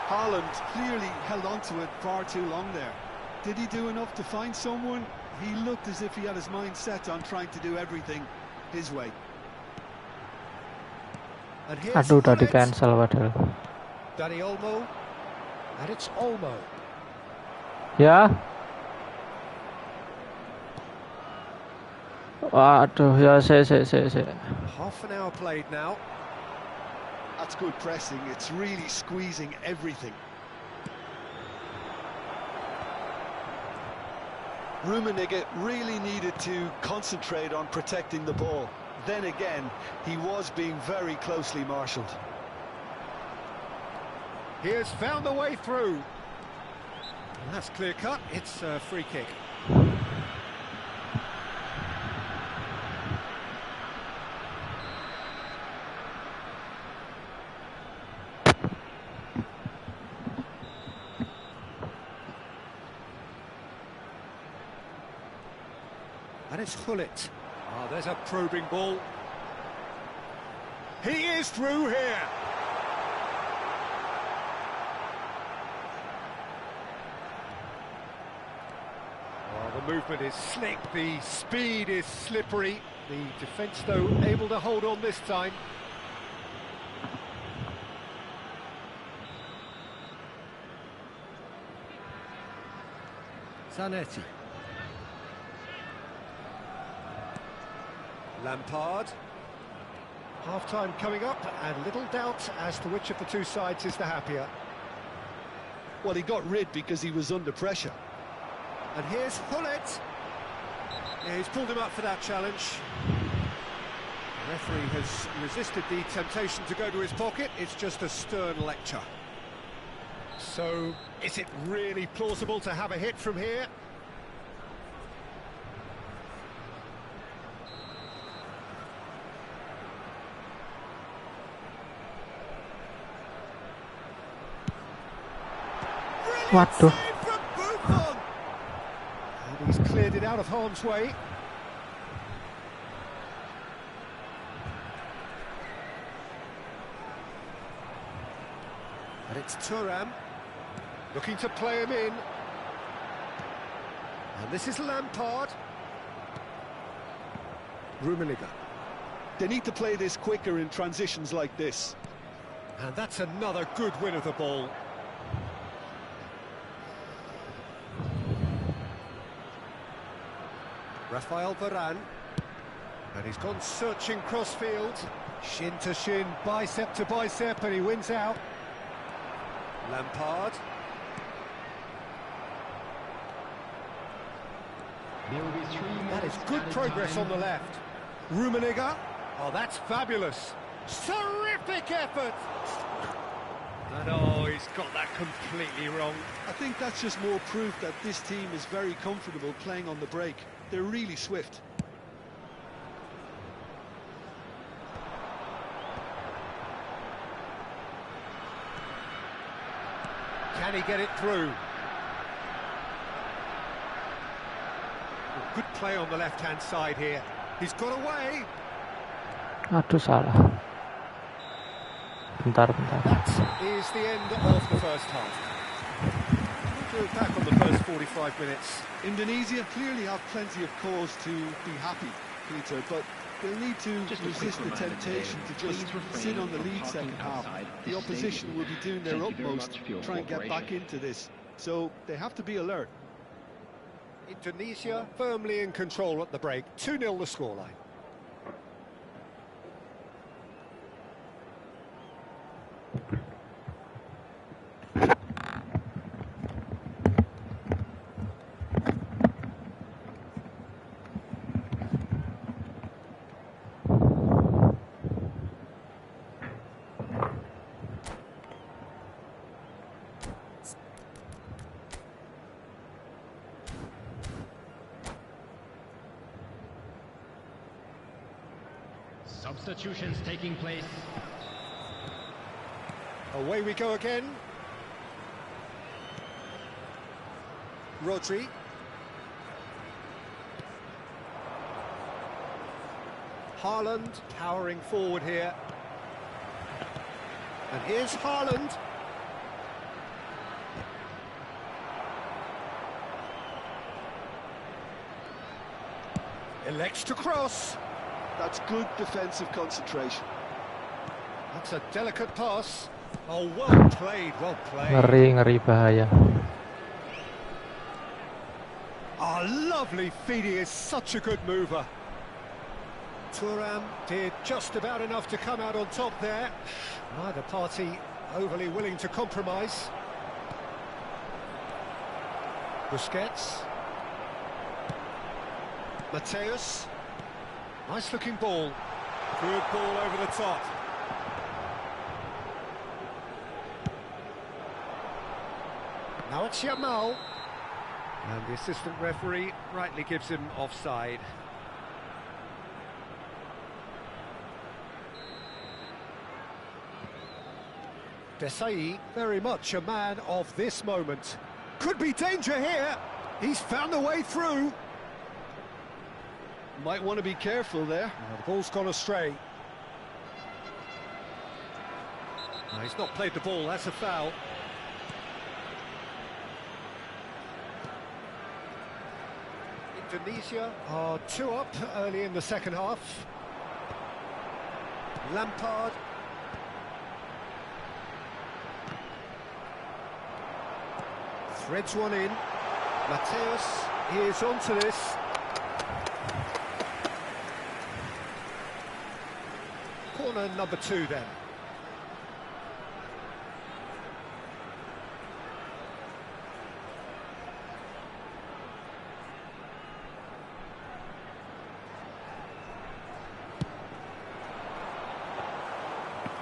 Speaker 3: Haaland clearly held on to it far too long there. Did he do enough to find someone? He looked as if he had his mind set on trying to do everything his way.
Speaker 2: And here's
Speaker 1: Aduh, tadi
Speaker 2: Gullit.
Speaker 1: cancel padahal.
Speaker 2: Dani Olmo. And it's Olmo.
Speaker 1: Ya. Waduh, ya saya.
Speaker 2: Half an hour played now.
Speaker 3: That's good pressing. It's really squeezing everything. Rummenigge really needed to concentrate on protecting the ball. Then again, he was being very closely marshalled.
Speaker 2: He has found a way through. And that's clear cut. It's a free kick. And it's Gullit. Oh, there's a probing ball. He is through here. Oh, the movement is slick, the speed is slippery. The defence, though, able to hold on this time. Zanetti. Lampard. Half-time coming up, and little doubt as to which of the two sides is the happier.
Speaker 3: Well, he got rid because he was under pressure.
Speaker 2: And here's Gullit. Yeah, he's pulled him up for that challenge. The referee has resisted the temptation to go to his pocket. It's just a stern lecture. So, is it really plausible to have a hit from here?
Speaker 1: Waduh.
Speaker 2: And he's cleared it out of harm's way. And it's Thuram looking to play him in. And this is Lampard. Rummenigge.
Speaker 3: They need to play this quicker in transitions like this.
Speaker 2: And that's another good win of the ball. Rafael Varane. And he's gone searching crossfield. Shin to shin, bicep to bicep, and he wins out. Lampard. That is good progress on the left. Rummenigge. Oh, that's fabulous. Terrific effort. And oh, he's got that completely wrong.
Speaker 3: I think that's just more proof that this team is very comfortable playing on the break. They're really swift.
Speaker 2: Can he get it through? Good play on the left-hand side here. He's got away.
Speaker 1: Aduh, salah. Bentar.
Speaker 2: That is the end of the first half. We'll do it back on the first 45 minutes.
Speaker 3: Indonesia clearly have plenty of cause to be happy, Peter, but they'll need to resist the temptation to just sit on the lead second half. The opposition will be doing their utmost to try and get back into this, so they have to be alert.
Speaker 2: Indonesia firmly in control at the break. 2-0 the scoreline.
Speaker 4: Substitutions taking place.
Speaker 2: Away we go again. Rodri. Haaland towering forward here. And here's Haaland. Elects to cross.
Speaker 3: That's good defensive concentration.
Speaker 2: That's a delicate pass. Oh, well played, well played.
Speaker 1: Ngeri bahaya.
Speaker 2: Oh, lovely feet. He is such a good mover. Thuram did just about enough to come out on top there. Neither party overly willing to compromise. Busquets. Mateus. Nice looking ball. Good ball over the top. Now it's Yamal. And the assistant referee rightly gives him offside. Desai, very much a man of this moment. Could be danger here. He's found a way through.
Speaker 3: Might want to be careful there.
Speaker 2: The ball's gone astray. No, he's not played the ball, that's a foul. Indonesia are 2 up early in the second half. Lampard. Threads one in. Mateus is onto this. Corner number 2 then.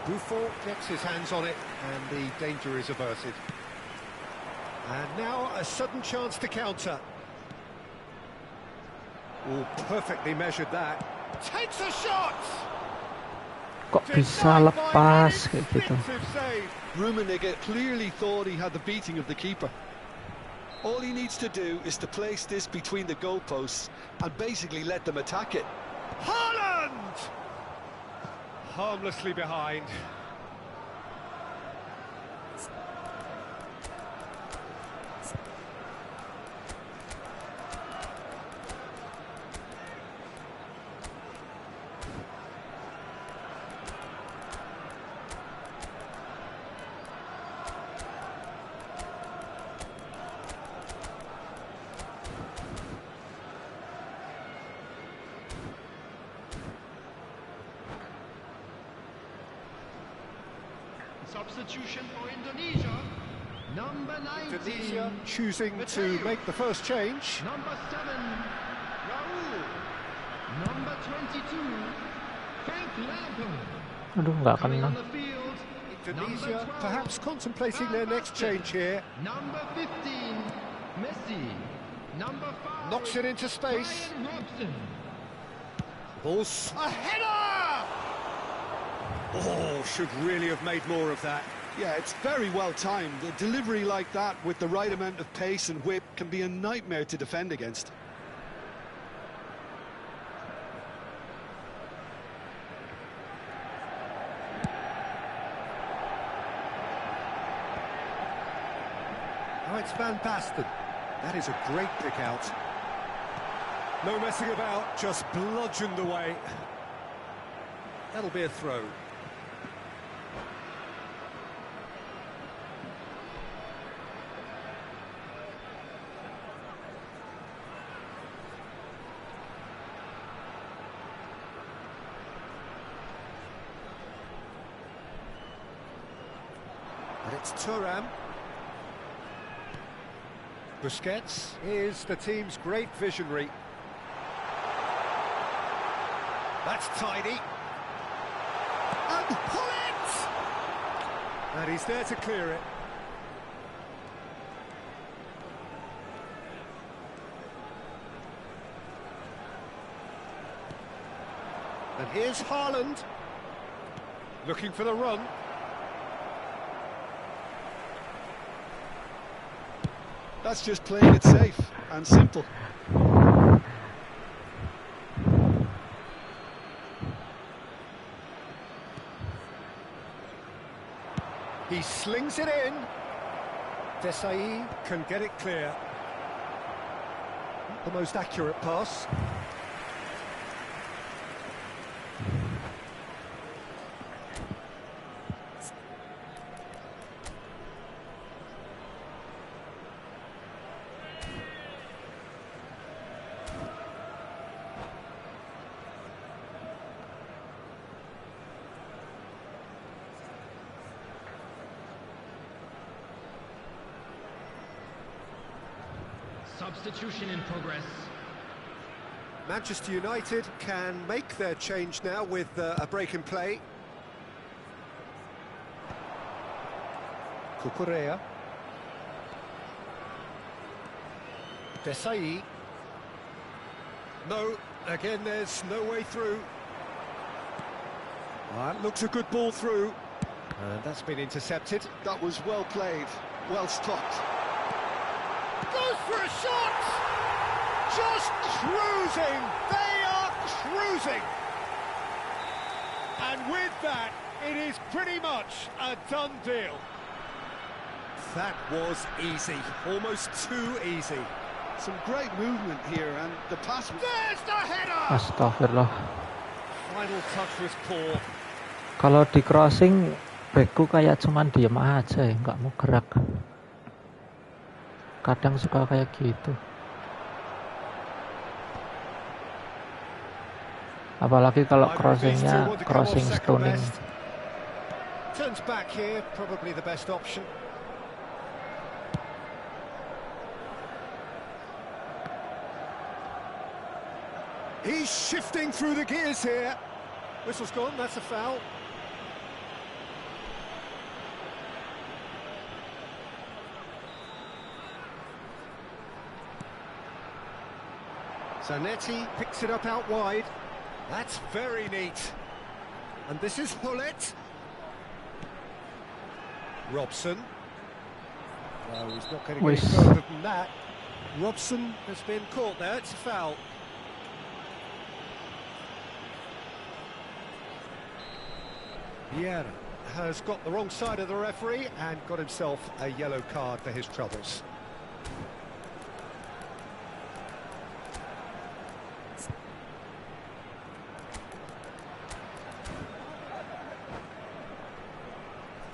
Speaker 2: Buffon gets his hands on it and the danger is averted. And now a sudden chance to counter. Oh, perfectly measured that. Takes a shot!
Speaker 1: Kok bisa lepas kayak gitu?
Speaker 3: Rummenigge clearly thought he had the beating of the keeper. All he needs to do is to place this between the goalposts and basically let them attack it.
Speaker 2: Haaland! Harmlessly behind.
Speaker 4: Substitution for Indonesia. Number 19.
Speaker 2: Indonesia choosing to make the first change.
Speaker 4: Number 7, Raul. Number 22, Frank Lampard.
Speaker 1: Aduh, nggak
Speaker 4: Coming
Speaker 1: kena.
Speaker 4: on the field,
Speaker 2: Indonesia
Speaker 4: number 12,
Speaker 2: perhaps contemplating their next change here.
Speaker 4: Number 15, Messi. Number 5,
Speaker 2: Knocks it into space.
Speaker 4: Ryan Robson.
Speaker 2: Balls. A header! Oh, should really have made more of that.
Speaker 3: Yeah, it's very well timed. A delivery like that with the right amount of pace and whip can be a nightmare to defend against.
Speaker 2: Now it's Van Basten. That is a great pick out. No messing about, just bludgeoned away. That'll be a throw. But it's Thuram. Busquets is the team's great visionary. That's tidy. And pull it! And he's there to clear it. And here's Haaland. Looking for the run.
Speaker 3: That's just playing it safe and simple.
Speaker 2: He slings it in. Desai can get it clear. The most accurate pass.
Speaker 5: Substitution in progress.
Speaker 2: Manchester United can make their change now with a break in play. Cucurella. Desai. No, again there's no way through. That looks a good ball through. And that's been intercepted.
Speaker 3: That was well played, well stopped.
Speaker 2: Goes for a shot! Just cruising! They are cruising! And with that, it is pretty much a done deal. That was easy, almost too easy.
Speaker 3: Some great movement here, and the pass...
Speaker 2: There's the header!
Speaker 1: Astagfirullah.
Speaker 2: Final touch was poor.
Speaker 1: Kalau di crossing, backku kayak cuman diem aja ya, nggak mau gerak. Kadang suka kayak gitu. Apalagi kalau crossingnya crossing stunning.
Speaker 2: Turns back here, probably the best option. He's shifting through the gears here. Whistle's gone, that's a foul. Zanetti picks it up out wide. That's very neat. And this is Hullet. Robson. No, he's not going to get any further than that. Robson has been caught there, it's a foul. Vieira has got the wrong side of the referee and got himself a yellow card for his troubles.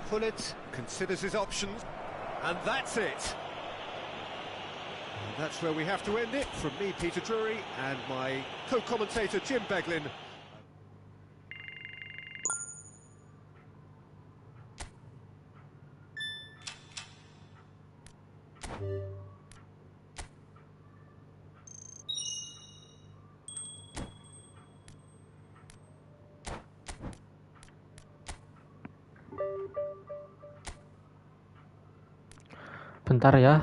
Speaker 2: Hullet considers his options, and that's it. And that's where we have to end it. From me, Peter Drury, and my co-commentator, Jim Beglin.
Speaker 1: Bentar ya.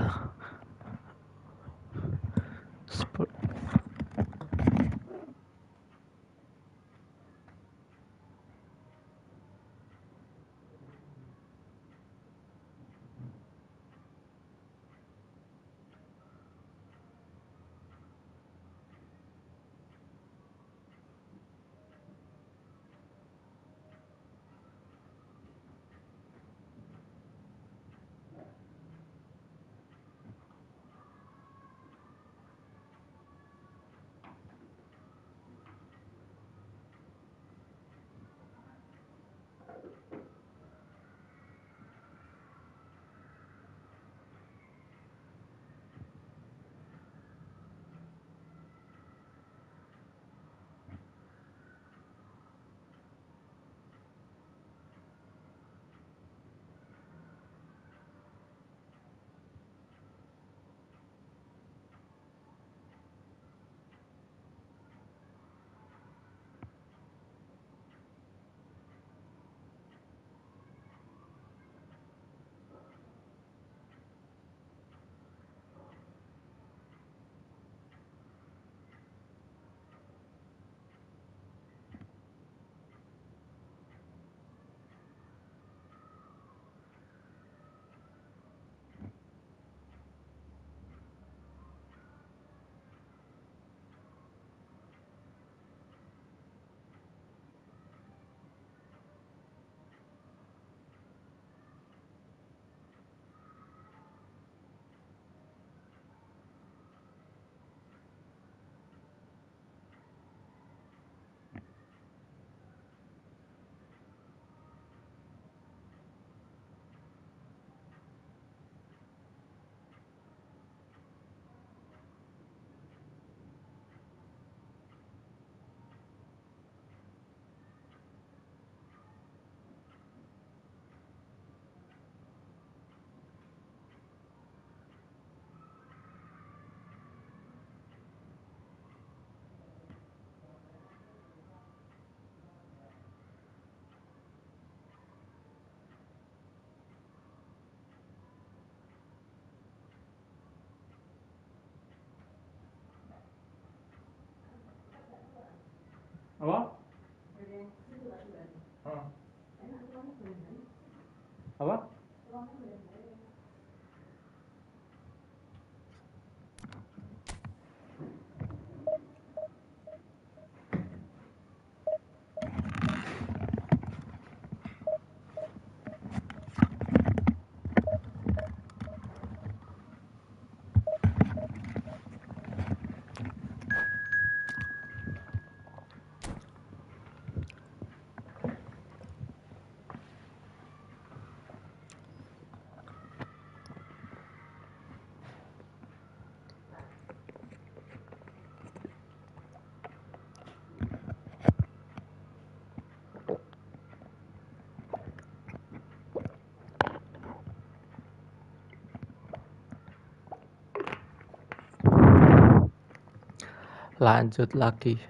Speaker 1: Apa? Apa? Lanjut lagi.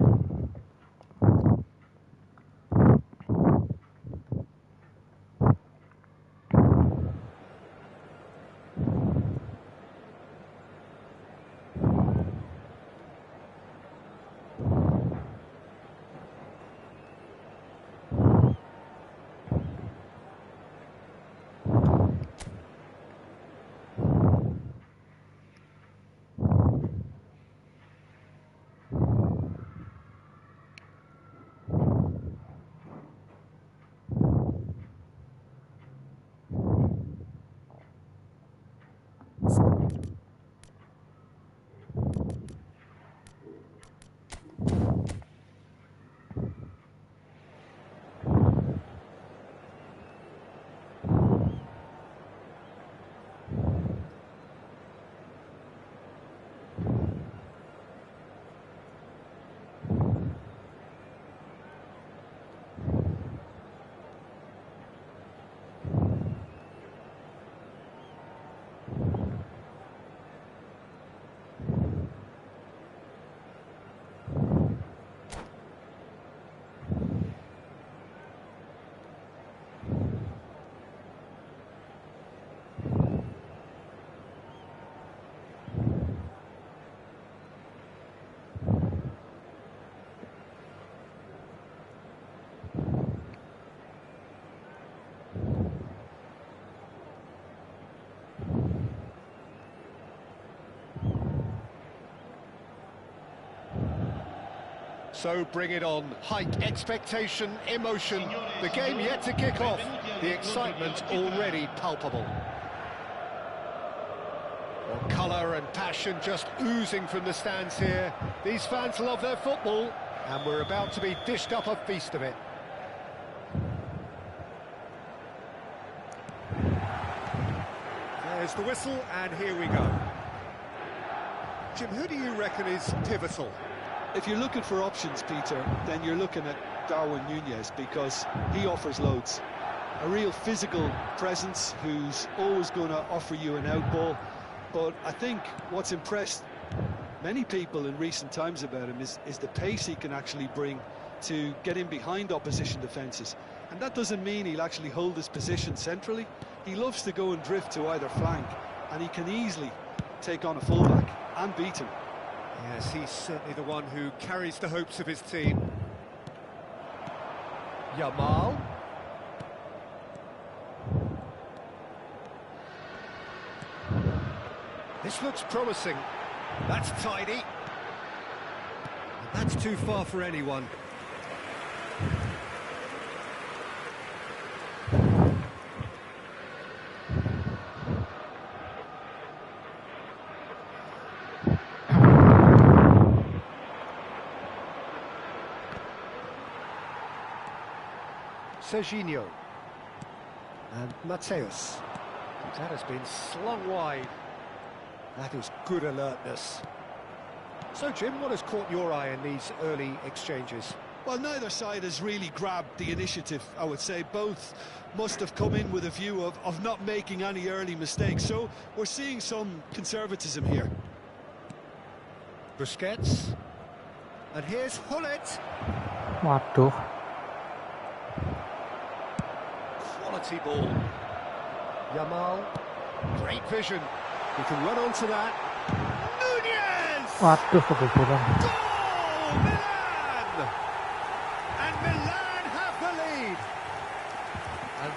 Speaker 2: So bring it on. Hike expectation, emotion. The game yet to kick off. The excitement already palpable. Well, colour and passion just oozing from the stands here. These fans love their football, and we're about to be dished up a feast of it. There's the whistle, and here we go. Jim, who do you reckon is pivotal?
Speaker 3: If you're looking for options, Peter, then you're looking at Darwin Núñez, because he offers loads. A real physical presence who's always going to offer you an out ball. But I think what's impressed many people in recent times about him is the pace he can actually bring to get in behind opposition defences. And that doesn't mean he'll actually hold his position centrally. He loves to go and drift to either flank, and he can easily take on a fullback and beat him.
Speaker 2: Yes, he's certainly the one who carries the hopes of his team. Yamal. This looks promising. That's tidy. That's too far for anyone. Serginho and Mateus. That has been slung wide. That is good alertness. So, Jim, what has caught your eye in these early exchanges?
Speaker 3: Well, neither side has really grabbed the initiative, I would say. Both must have come in with a view of not making any early mistakes. So we're seeing some conservatism here.
Speaker 2: Busquets. And here's Hullet.
Speaker 1: Waduh.
Speaker 2: Quality ball. Yamal. Great vision. He can run onto that. Núñez!
Speaker 1: Waduh, kebobolan.
Speaker 2: Goal, Milan!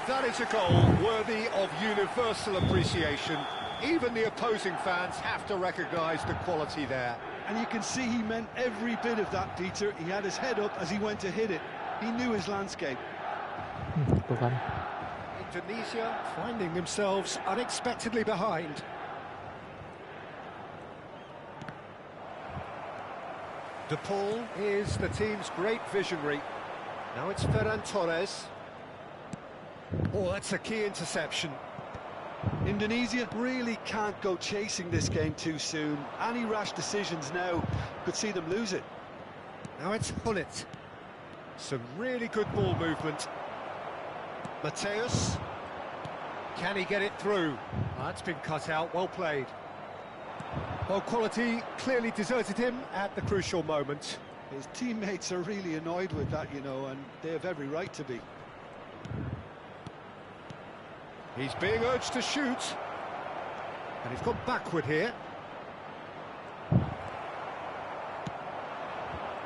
Speaker 2: that is a goal worthy of universal appreciation. Even the opposing fans have to recognise the quality there.
Speaker 3: And you can see he meant every bit of that, Peter. He had his head up as he went to hit it. He knew his landscape.
Speaker 1: Tuh kan.
Speaker 2: Indonesia finding themselves unexpectedly behind. De Paul is the team's great visionary. Now it's Ferran Torres. Oh, that's a key interception.
Speaker 3: Indonesia really can't go chasing this game too soon. Any rash decisions now could see them lose it.
Speaker 2: Now it's Hullet. Some really good ball movement. Mateus. Can he get it through? That's been cut out, well played. Well, quality clearly deserted him at the crucial moment.
Speaker 3: His teammates are really annoyed with that, you know, and they have every right to be.
Speaker 2: He's being urged to shoot. And he's gone backward here.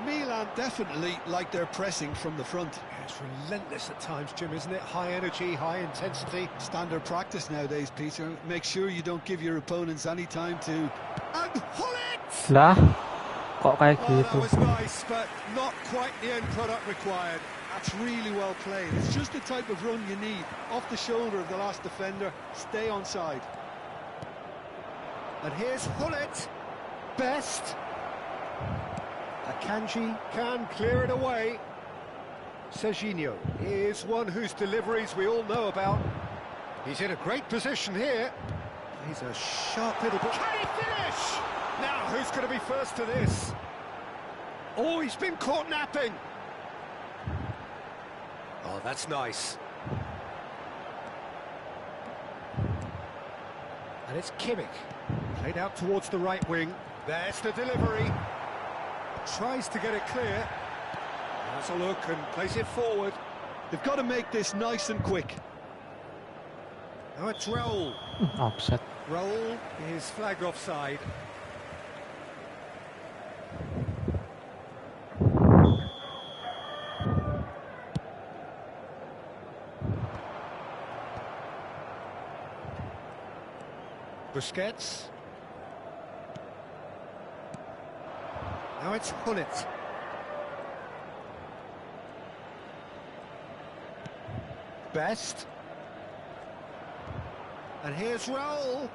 Speaker 3: Milan definitely like their pressing from the front.
Speaker 2: Yeah, it's relentless at times, Jim, isn't it? High energy, high intensity.
Speaker 3: Standard practice nowadays, Peter. Make sure you don't give your opponents any time to...
Speaker 2: And Hullet!
Speaker 1: Lah, kok kayak
Speaker 2: Oh, that
Speaker 1: gitu?
Speaker 2: was nice, but not quite the end product required.
Speaker 3: That's really well played. It's just the type of run you need. Off the shoulder of the last defender, stay onside.
Speaker 2: And here's Hullet. Best. Akanji can clear it away. Serginho is one whose deliveries we all know about. He's in a great position here. He's a sharp little ball. Can he finish? Now, who's going to be first to this? Oh, he's been caught napping. Oh, that's nice. And it's Kimmich. Played out towards the right wing. There's the delivery. Tries to get it clear. Has a look and plays it forward.
Speaker 3: They've got to make this nice and quick.
Speaker 2: Now it's Raul.
Speaker 1: Offset.
Speaker 2: Raul is flagged offside. Busquets. Now it's Hullet. Best. And here's Raul.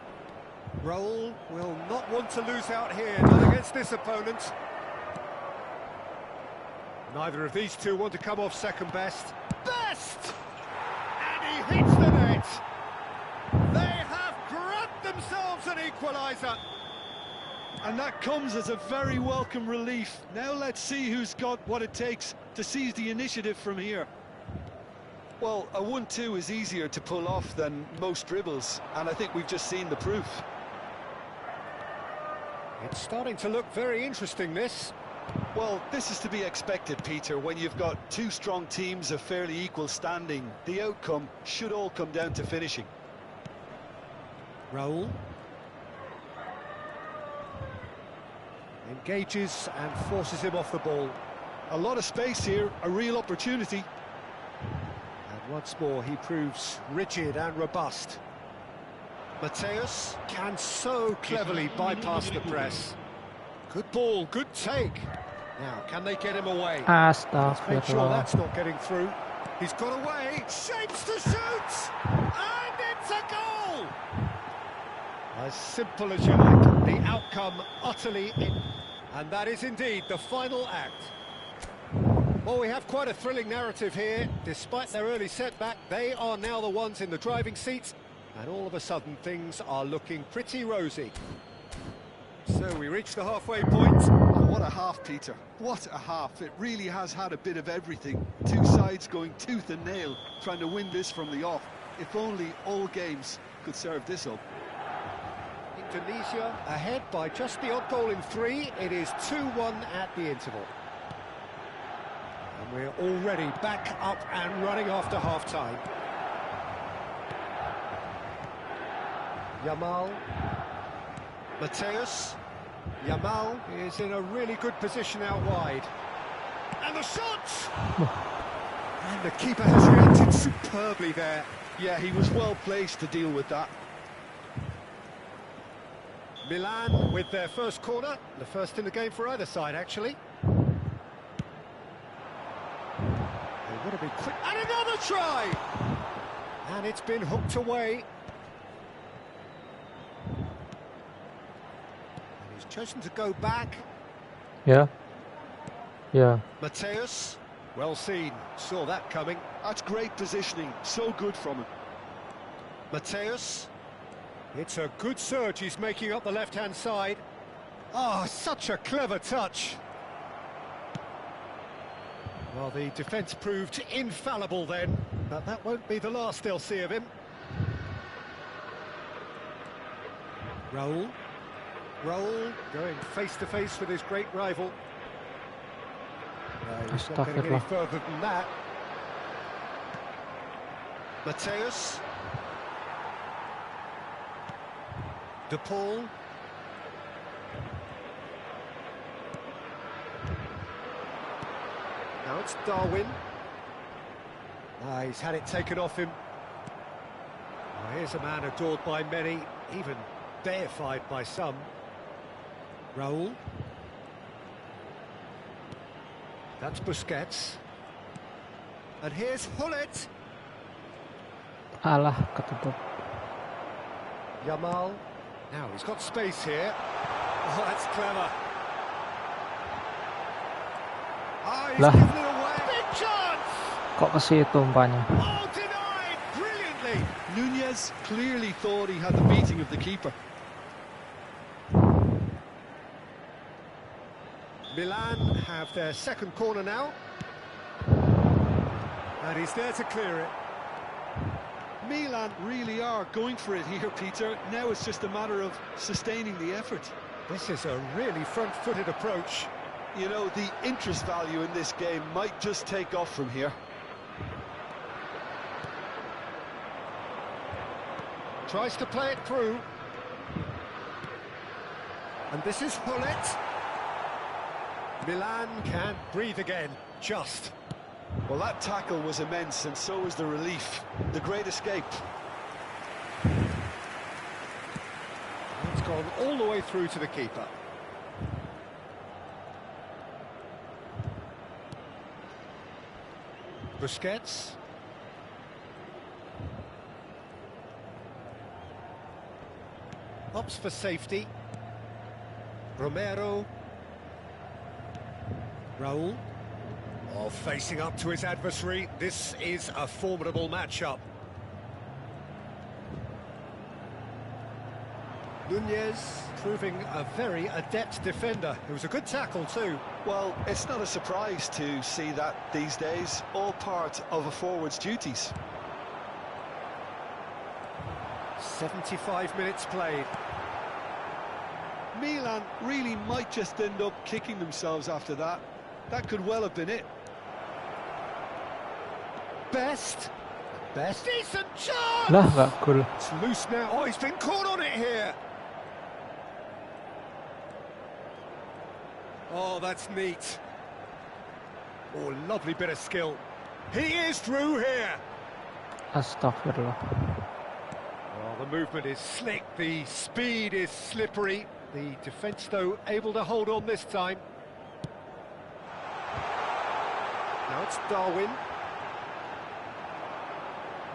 Speaker 2: Raul will not want to lose out here, not against this opponent. Neither of these two want to come off second best. Best! And he hits the net. They have grabbed themselves an equaliser.
Speaker 3: And that comes as a very welcome relief. Now let's see who's got what it takes to seize the initiative from here. Well, a 1-2 is easier to pull off than most dribbles, and I think we've just seen the proof.
Speaker 2: It's starting to look very interesting, this.
Speaker 3: Well, this is to be expected, Peter, when you've got two strong teams of fairly equal standing. The outcome should all come down to finishing.
Speaker 2: Raul. Engages and forces him off the ball.
Speaker 3: A lot of space here, a real opportunity.
Speaker 2: And once more he proves rigid and robust. Mateus can so cleverly bypass the press. Good ball, good take. Now, can they get him away? Make sure
Speaker 1: Astagfirullah.
Speaker 2: that's not getting through. He's got away, shapes to shoot! And it's a goal! As simple as you like, the outcome utterly in. And that is indeed the final act. Well, we have quite a thrilling narrative here. Despite their early setback, they are now the ones in the driving seat. And all of a sudden, things are looking pretty rosy. So we reach the halfway point.
Speaker 3: Oh, what a half, Peter. What a half. It really has had a bit of everything. Two sides going tooth and nail, trying to win this from the off. If only all games could serve this up.
Speaker 2: Indonesia ahead by just the odd goal in 3. It is 2-1 at the interval. And we're already back up and running after half-time. Yamal. Mateus. Yamal is in a really good position out wide. And the shot! And the keeper has reacted superbly there.
Speaker 3: Yeah, he was well placed to deal with that.
Speaker 2: Milan with their first corner, the first in the game for either side, actually. They want to be quick, and another try! And it's been hooked away. And he's chosen to go back.
Speaker 1: Yeah. Yeah.
Speaker 2: Mateus, well seen, saw that coming.
Speaker 3: That's great positioning, so good from him.
Speaker 2: Mateus. It's a good surge he's making up the left-hand side. Oh, such a clever touch. Well, the defence proved infallible then, but that won't be the last they'll see of him. Raul. Raul going face-to-face with his great rival. No, he's not getting any further than that. Mateus. De Paul. Now it's Darwin. He's had it taken off him. Here's a man adored by many, even deified by some. Raul. That's Busquets. And here's Hullet.
Speaker 1: Alah, ketutup.
Speaker 2: Yamal. Now he's got space here. Oh, that's clever. Oh, he's given it away. Big chance!
Speaker 1: Kok ke situ umpanya?
Speaker 2: Oh, denied brilliantly.
Speaker 3: Nunez clearly thought he had the beating of the keeper.
Speaker 2: Milan have their second corner now. And he's there to clear it.
Speaker 3: Milan really are going for it here, Peter. Now it's just a matter of sustaining the effort.
Speaker 2: This is a really front-footed approach.
Speaker 3: You know, the interest value in this game might just take off from here.
Speaker 2: Tries to play it through. And this is Hullet. Milan can't breathe again, just.
Speaker 3: Well, that tackle was immense, and so was the relief. The great escape.
Speaker 2: It's gone all the way through to the keeper. Busquets. Opts for safety. Romero. Raul. Oh, facing up to his adversary. This is a formidable matchup. Nunez proving a very adept defender. It was a good tackle too.
Speaker 3: Well, it's not a surprise to see that these days, all part of a forward's duties.
Speaker 2: 75 minutes played.
Speaker 3: Milan really might just end up kicking themselves after that. That could well have been it.
Speaker 2: Best. Decent chance!
Speaker 1: Lah, nggak gol.
Speaker 2: It's loose now. Oh, he's been caught on it here. Oh, that's neat. Oh, lovely bit of skill. He is through here.
Speaker 1: Astagfirullah.
Speaker 2: Oh, the movement is slick. The speed is slippery. The defence, though, able to hold on this time. Now it's Darwin.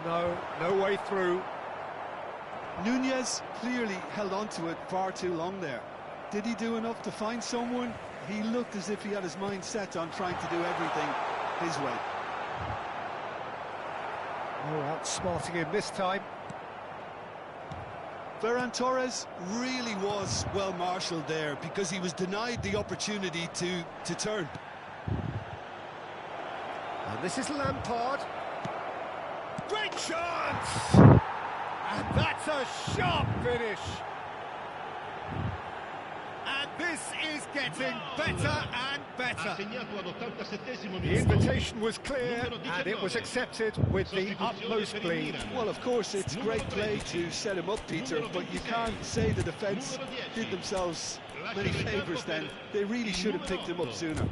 Speaker 2: No way through.
Speaker 3: Nunez clearly held on to it far too long there. Did he do enough to find someone? He looked as if he had his mind set on trying to do everything his way.
Speaker 2: Oh, outsmarting him this time.
Speaker 3: Ferran Torres really was well marshalled there because he was denied the opportunity to turn.
Speaker 2: And this is Lampard. Great chance! And that's a sharp finish. And this is getting better and better. The invitation was clear and it was accepted with the utmost glee.
Speaker 3: Well, of course, it's great play to set him up, Peter, but you can't say the defence did themselves many favours then. They really should have picked him up sooner.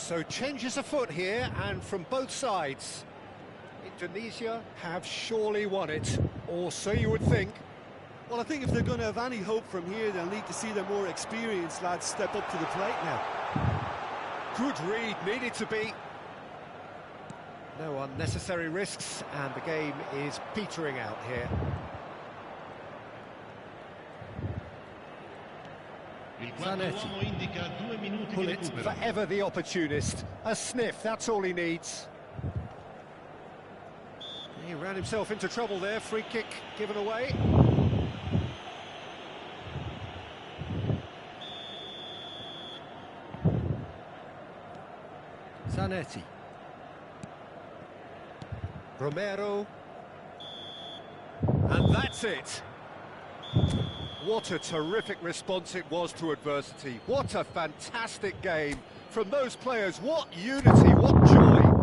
Speaker 2: So changes afoot here, and from both sides. Indonesia have surely won it, or so you would think.
Speaker 3: Well, I think if they're going to have any hope from here, they'll need to see their more experienced lads step up to the plate now.
Speaker 2: Good read, needed to be. No unnecessary risks, and the game is petering out here. Zanetti. Pullet, forever the opportunist. A sniff, that's all he needs. He ran himself into trouble there, free kick given away. Zanetti. Romero. And that's it. What a terrific response it was to adversity. What a fantastic game from those players. What unity, what joy.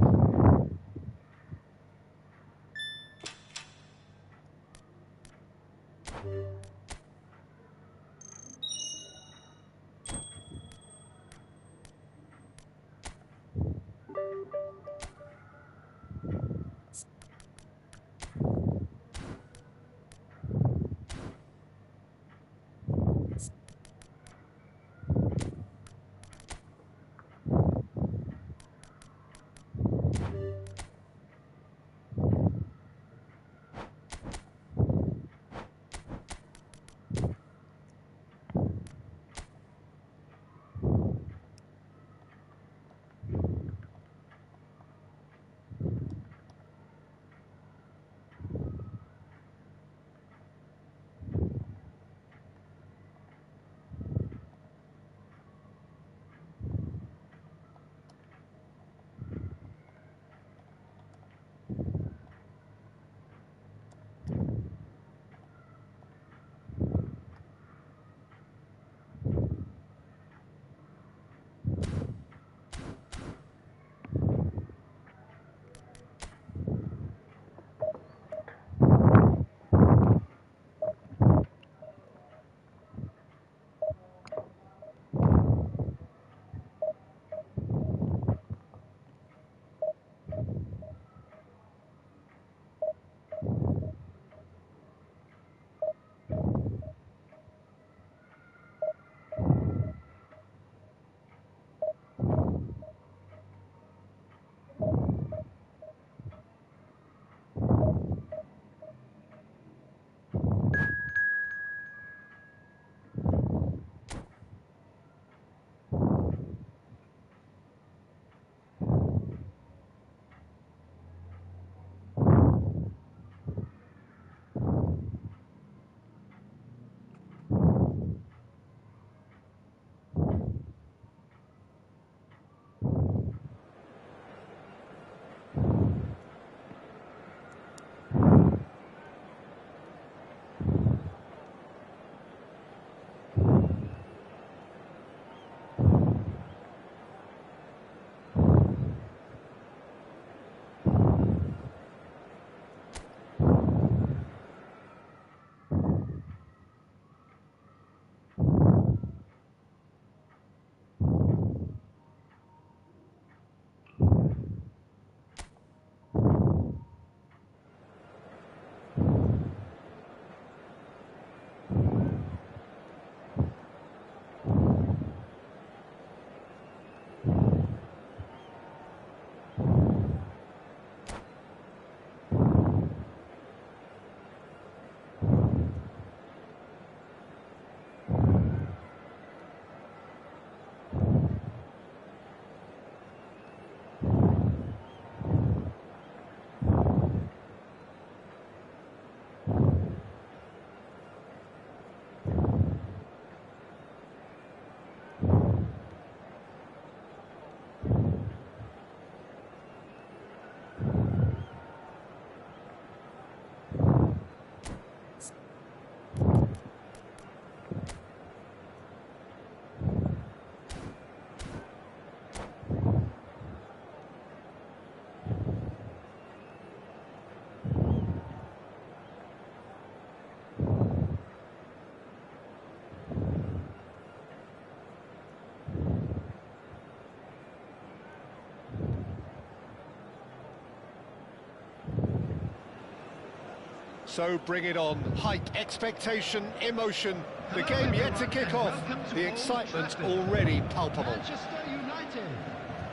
Speaker 2: So bring it on. Hype, expectation, emotion. The game yet to kick off. The excitement already palpable.
Speaker 4: Manchester United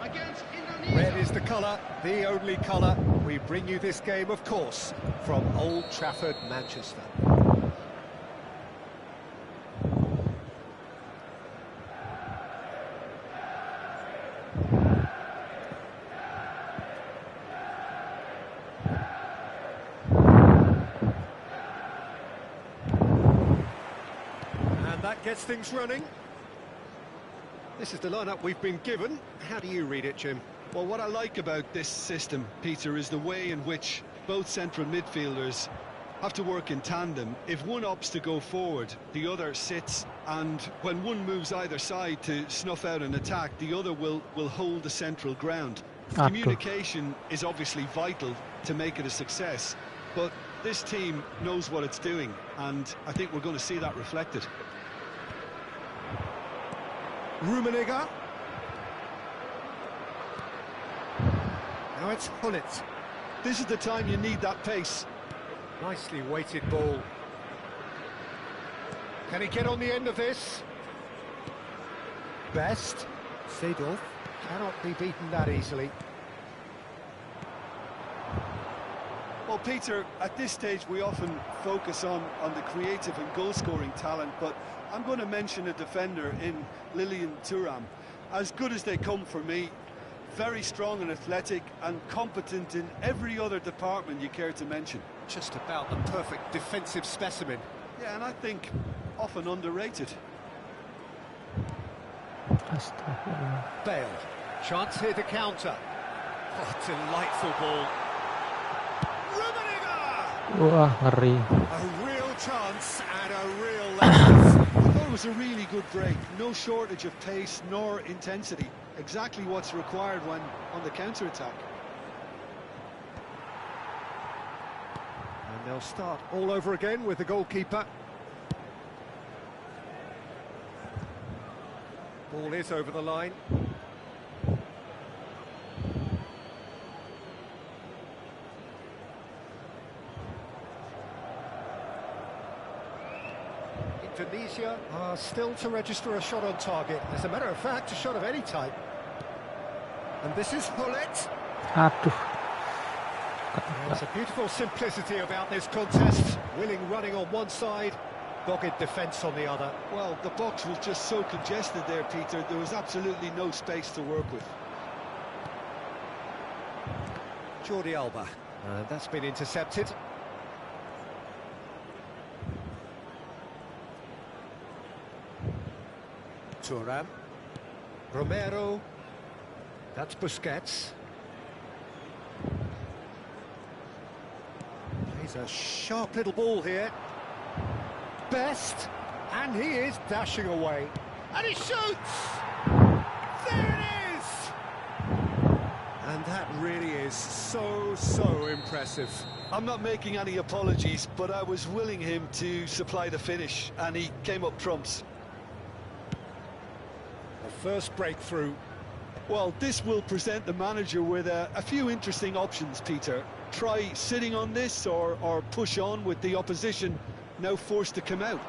Speaker 4: against Indonesia.
Speaker 2: Red is the colour, the only colour. We bring you this game, of course, from Old Trafford, Manchester. And that gets things running. This is the lineup we've been given. How do you read it, Jim?
Speaker 3: Well, what I like about this system, Peter, is the way in which both central midfielders have to work in tandem. If one opts to go forward, the other sits, and when one moves either side to snuff out an attack, the other will hold the central ground. Communication is obviously vital to make it a success, but this team knows what it's doing, and I think we're going to see that reflected.
Speaker 2: Rummenigge. Now it's Gullit.
Speaker 3: This is the time you need that pace.
Speaker 2: Nicely weighted ball. Can he get on the end of this? Best. Seedorf cannot be beaten that easily.
Speaker 3: Well, Peter, at this stage we often focus on the creative and goal-scoring talent, but I'm going to mention a defender in Lilian Thuram. As good as they come for me, very strong and athletic and competent in every other department you care to mention.
Speaker 2: Just about the perfect defensive specimen.
Speaker 3: Yeah, and I think often underrated.
Speaker 2: Bale. Chance here to counter. Oh, delightful ball. Rummenigge!
Speaker 1: Wah, ngeri.
Speaker 2: A real chance and a real lesson.
Speaker 3: I thought it was a really good break. No shortage of pace nor intensity. Exactly what's required when on the counter-attack.
Speaker 2: And they'll start all over again with the goalkeeper. Ball is over the line. Indonesia are still to register a shot on target. As a matter of fact, a shot of any type. And this is Gullit.
Speaker 1: Aduh.
Speaker 2: There's a beautiful simplicity about this contest. Willing running on one side, dogged defence on the other.
Speaker 3: Well, the box was just so congested there, Peter. There was absolutely no space to work with.
Speaker 2: Jordi Alba. That's been intercepted. Thuram. Romero. That's Busquets. Plays a sharp little ball here. Best. And he is dashing away. And he shoots! There it is! And that really is so impressive.
Speaker 3: I'm not making any apologies, but I was willing him to supply the finish, and he came up trumps.
Speaker 2: The first breakthrough.
Speaker 3: Well, this will present the manager with a few interesting options, Peter. Try sitting on this or push on with the opposition now forced to come out.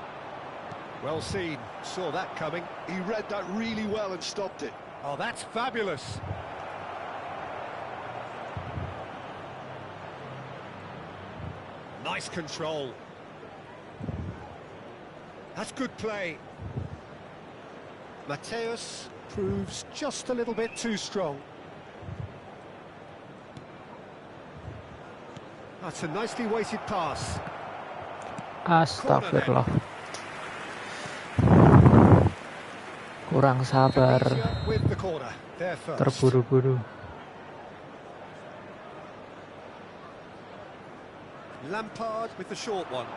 Speaker 2: Well seen, saw that coming.
Speaker 3: He read that really well and stopped it.
Speaker 2: Oh, that's fabulous. Nice control. That's good play. Mateus proves just a little bit too strong. That's a nicely weighted pass.
Speaker 1: Astagfirullah. Kurang sabar.
Speaker 2: With the corner, there first.
Speaker 1: Terburu-buru.
Speaker 2: Lampard with the short one.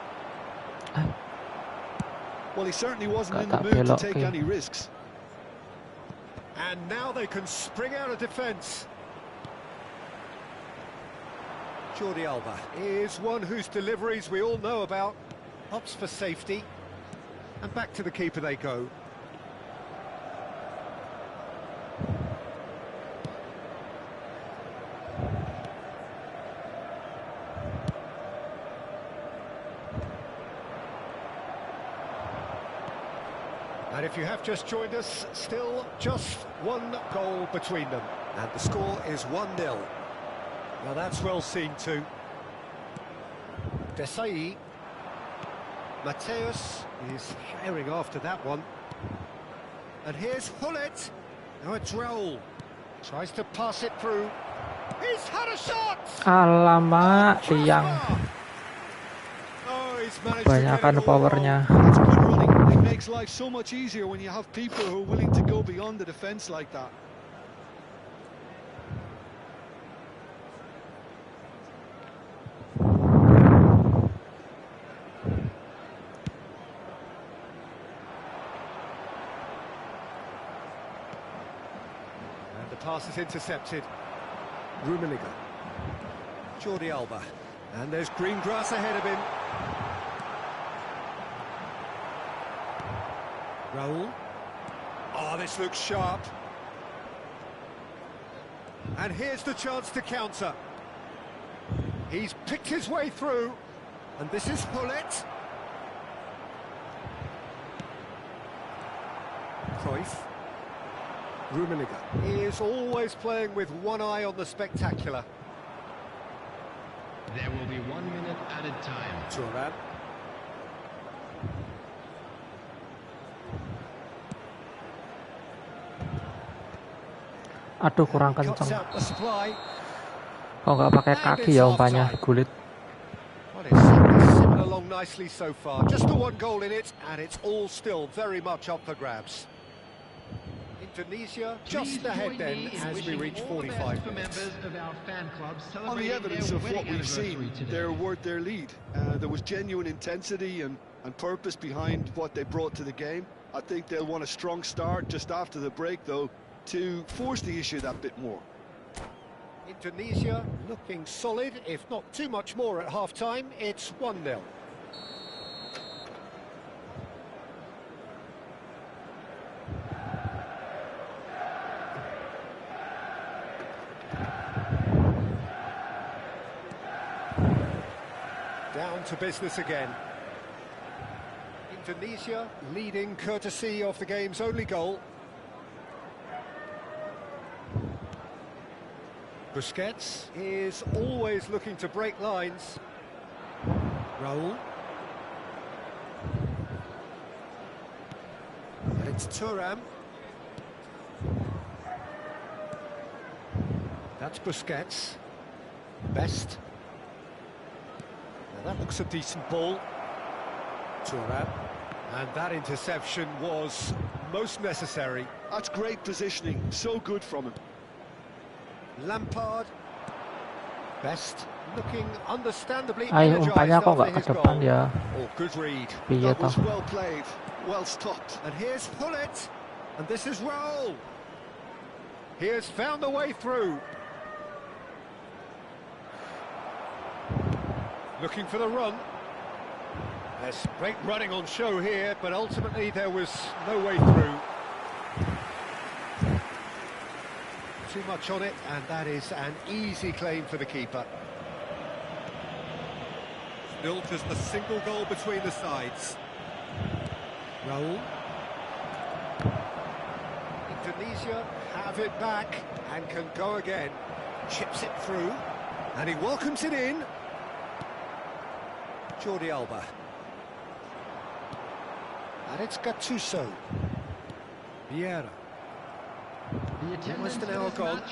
Speaker 3: Well, he certainly wasn't in the mood to take any risks.
Speaker 2: And now they can spring out of defence. Jordi Alba is one whose deliveries we all know about. Opts for safety. And back to the keeper they go. And if you have just joined us, still just one goal between them. And the score is 1-0. Well, that's well seen too. Desai. Mateus is herring after that one. And here's Hullet. Now it's Raul. Tries to pass it through. He's had a shot!
Speaker 1: Alamak, tiang.
Speaker 2: Oh, he's managed
Speaker 1: Kebanyakan
Speaker 2: to get it all
Speaker 1: powernya.
Speaker 2: wrong.
Speaker 3: It's good running. It makes life so much easier when you have people who are willing to go beyond the defence like that.
Speaker 2: And the pass is intercepted. Rummenigge. Jordi Alba. And there's green grass ahead of him. Raul. Oh, this looks sharp. And here's the chance to counter. He's picked his way through. And this is Hullet. Cruyff. Rummenigge. He is always playing with one eye on the spectacular.
Speaker 4: There will be 1 minute added time.
Speaker 2: Thuram.
Speaker 1: Aduh, kurang
Speaker 2: Cuts
Speaker 1: kenceng.
Speaker 2: out the supply.
Speaker 1: Kok nggak pakai kaki ya umpannya, gulit.
Speaker 2: Well, it's simmered along nicely so far. Just the one goal in it, and it's all still very much up for grabs. Indonesia just ahead then as we reach 45 minutes.
Speaker 3: On the evidence of what we've seen, they're worth their lead. There was genuine intensity and purpose behind what they brought to the game. I think they'll want a strong start just after the break, though, to force the issue that bit more.
Speaker 2: Indonesia looking solid, if not too much more at half-time. It's 1-0. Down to business again. Indonesia leading courtesy of the game's only goal. Busquets is always looking to break lines. Raul. And it's Thuram. That's Busquets. Best. Now that looks a decent ball. Thuram. And that interception was most necessary.
Speaker 3: That's great positioning, so good from him.
Speaker 2: Lampard. Best looking understandably
Speaker 1: Ayo,
Speaker 2: energized
Speaker 1: umpannya kok
Speaker 2: after
Speaker 1: nggak ke
Speaker 2: his
Speaker 1: depan
Speaker 2: goal.
Speaker 1: ya?
Speaker 2: Oh, good read.
Speaker 1: Piye
Speaker 3: That
Speaker 1: toh?
Speaker 3: was well played, well stopped.
Speaker 2: And here's Hullet. And this is Raul. He has found the way through. Looking for the run. There's great running on show here, but ultimately there was no way through. Too much on it, and that is an easy claim for the keeper. Still just a single goal between the sides. Raul. Indonesia have it back and can go again. Chips it through, and he welcomes it in. Jordi Alba. And it's Gattuso. Vieira. Almost an hour gone.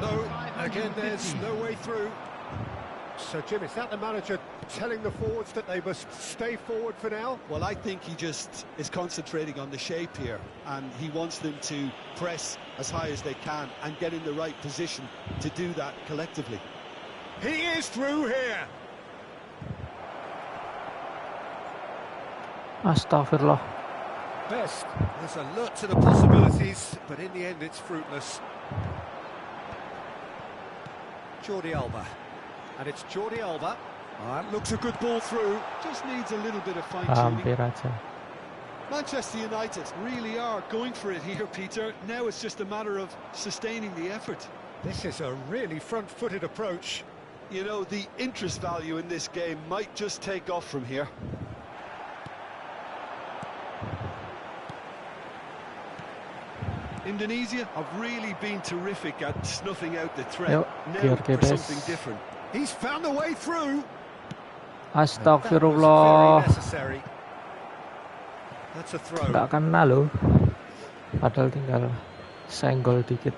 Speaker 2: No, again there's no way through. So Jim, is that the manager telling the forwards that they must stay forward for now?
Speaker 3: Well, I think he just is concentrating on the shape here, and he wants them to press as high as they can and get in the right position to do that collectively.
Speaker 2: He is through here.
Speaker 1: Astagfirullah.
Speaker 2: Best is alert to the possibilities, but in the end it's fruitless. Jordi Alba. And it's Jordi Alba. That looks a good ball through.
Speaker 3: Just needs a little bit of fine-tuning.
Speaker 1: Hampir aja.
Speaker 3: Manchester United really are going for it here, Peter. Now it's just a matter of sustaining the effort.
Speaker 2: This is a really front-footed approach.
Speaker 3: You know, the interest value in this game might just take off from here. Indonesia have really been terrific at snuffing out the threat.
Speaker 1: Yuk,
Speaker 3: Now
Speaker 1: biar
Speaker 3: for
Speaker 1: bebas.
Speaker 3: something different.
Speaker 2: He's found the way through.
Speaker 1: Astagfirullah.
Speaker 2: Very necessary. That's a throw.
Speaker 1: Nggak kena loh. Padahal tinggal senggol dikit.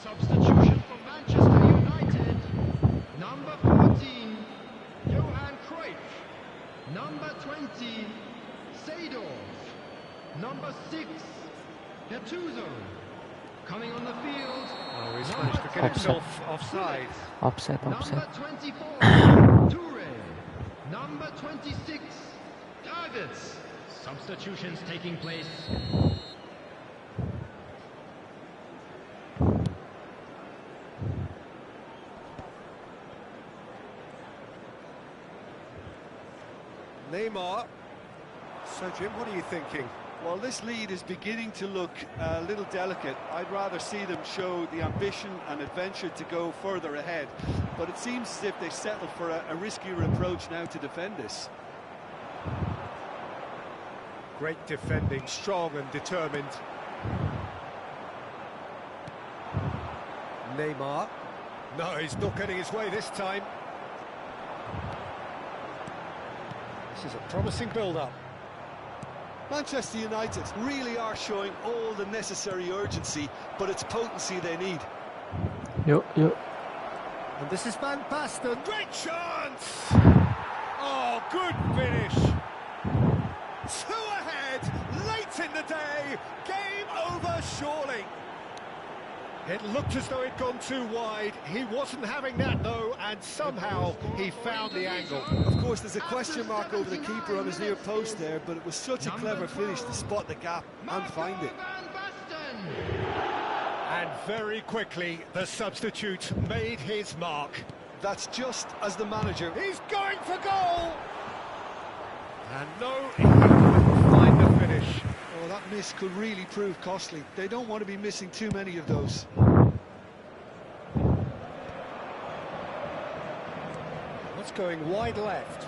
Speaker 4: Substitution for Manchester United. Number 14, Johan Cruyff. Number 20, Seedorf. Number 6, Gattuso. Coming on the field.
Speaker 2: Oh, he's managed to get himself offside.
Speaker 1: Offset.
Speaker 4: Number 24, Toure. Number 26, Davids. Substitutions taking place.
Speaker 2: Neymar. So, Jim, what are you thinking?
Speaker 3: Well, this lead is beginning to look a little delicate. I'd rather see them show the ambition and adventure to go further ahead. But it seems as if they settled for a riskier approach now to defend this.
Speaker 2: Great defending, strong and determined. Neymar. No, he's not getting his way this time. This is a promising build-up.
Speaker 3: Manchester United really are showing all the necessary urgency, but it's potency they need.
Speaker 1: Yuk.
Speaker 2: And this is Van Basten. Great chance! Oh, good finish. 2 ahead, late in the day. Game over, surely. It looked as though it'd gone too wide. He wasn't having that, though, and somehow he found the angle.
Speaker 3: Of course, there's a question mark over the keeper on his near post there, but it was such a clever finish to spot the gap and find it.
Speaker 2: And very quickly, the substitute made his mark.
Speaker 3: That's just as the manager.
Speaker 2: He's going for goal! And no, he couldn't find the finish.
Speaker 3: Oh, that miss could really prove costly. They don't want to be missing too many of those.
Speaker 2: What's going wide left?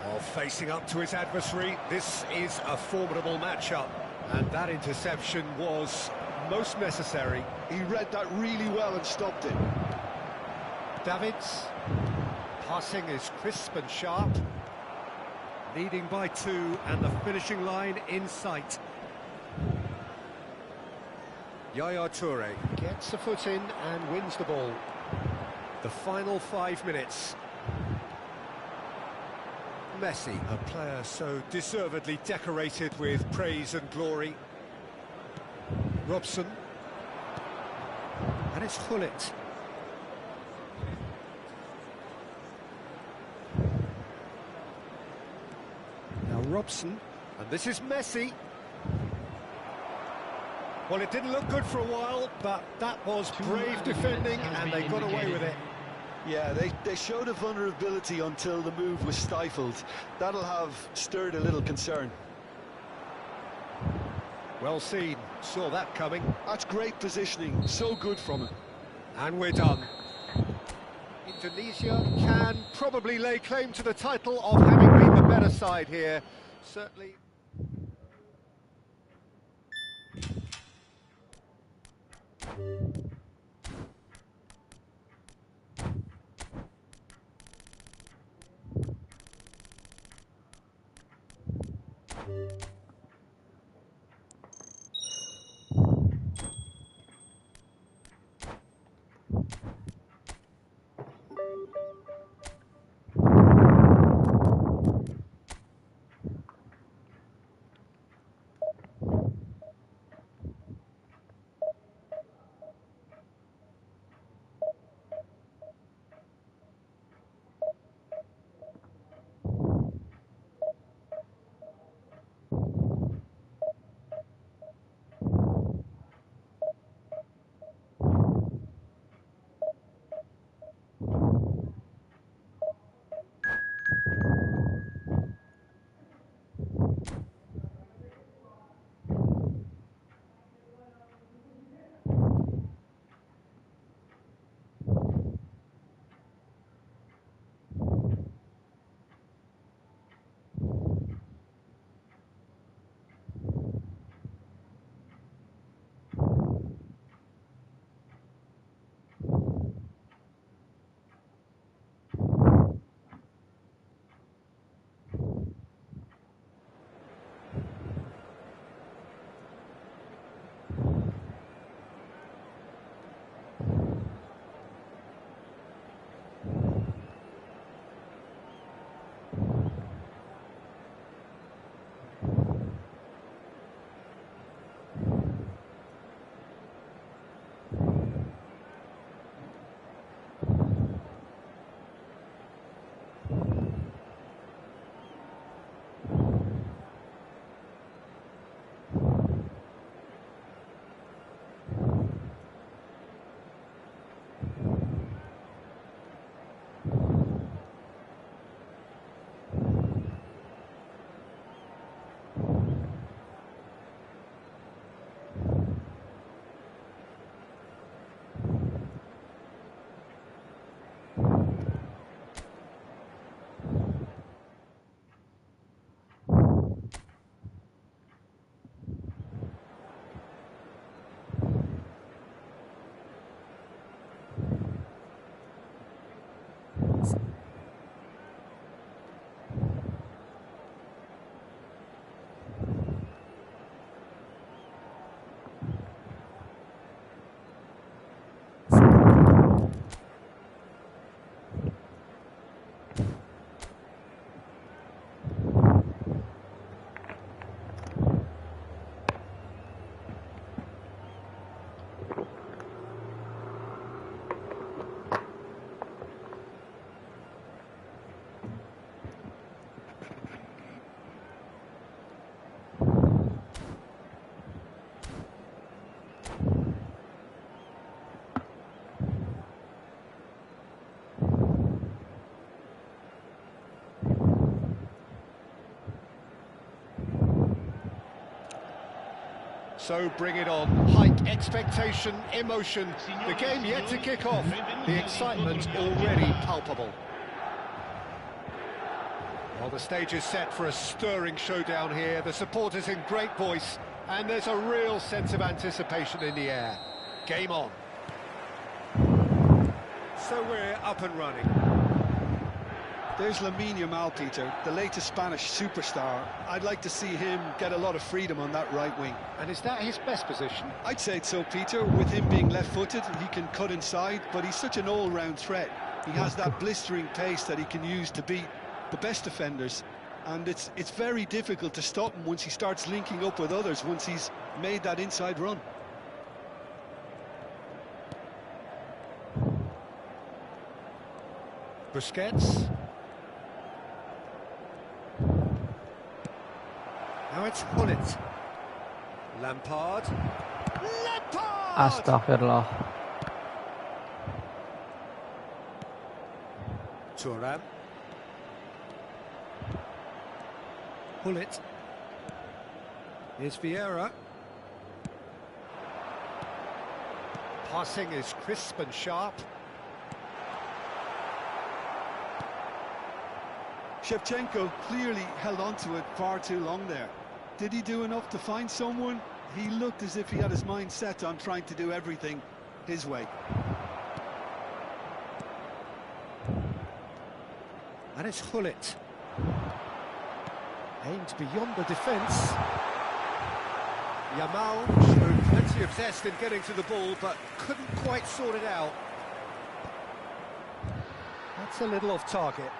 Speaker 2: Oh, facing up to his adversary. This is a formidable matchup. And that interception was most necessary.
Speaker 3: He read that really well and stopped it.
Speaker 2: Davids. Passing is crisp and sharp. Leading by 2 and the finishing line in sight. Yaya Toure gets a foot in and wins the ball. The final 5 minutes. Messi, a player so deservedly decorated with praise and glory. Robson. And it's Gullit. Now Robson, and this is Messi. Well, it didn't look good for a while, but that was brave defending, and they got away with it.
Speaker 3: Yeah, they showed a vulnerability until the move was stifled. That'll have stirred a little concern.
Speaker 2: Well seen, saw that coming.
Speaker 3: That's great positioning, so good from him.
Speaker 2: And we're done. Indonesia can probably lay claim to the title of having been the better side here. Certainly. So bring it on. Hike expectation, emotion. The game yet to kick off. The excitement already palpable. Well, the stage is set for a stirring showdown here. The supporters in great voice, and there's a real sense of anticipation in the air. Game on. So we're up and running.
Speaker 3: There's Lamine Yamal, Peter, the latest Spanish superstar. I'd like to see him get a lot of freedom on that right wing.
Speaker 2: And is that his best position?
Speaker 3: I'd say so, Peter. With him being left-footed, he can cut inside, but he's such an all-round threat. He has that blistering pace that he can use to beat the best defenders, and it's very difficult to stop him once he starts linking up with others, once he's made that inside run.
Speaker 2: Busquets. Now it's Gullit. Lampard. Lampard!
Speaker 1: Astagfirullah.
Speaker 2: Thuram. Gullit. Here's Vieira. Passing is crisp and sharp.
Speaker 3: Shevchenko clearly held on to it far too long there. Did he do enough to find someone? He looked as if he had his mind set on trying to do everything his way.
Speaker 2: And it's Gullit. Aimed beyond the defence. Yamal showed plenty of zest in getting to the ball, but couldn't quite sort it out. That's a little off target.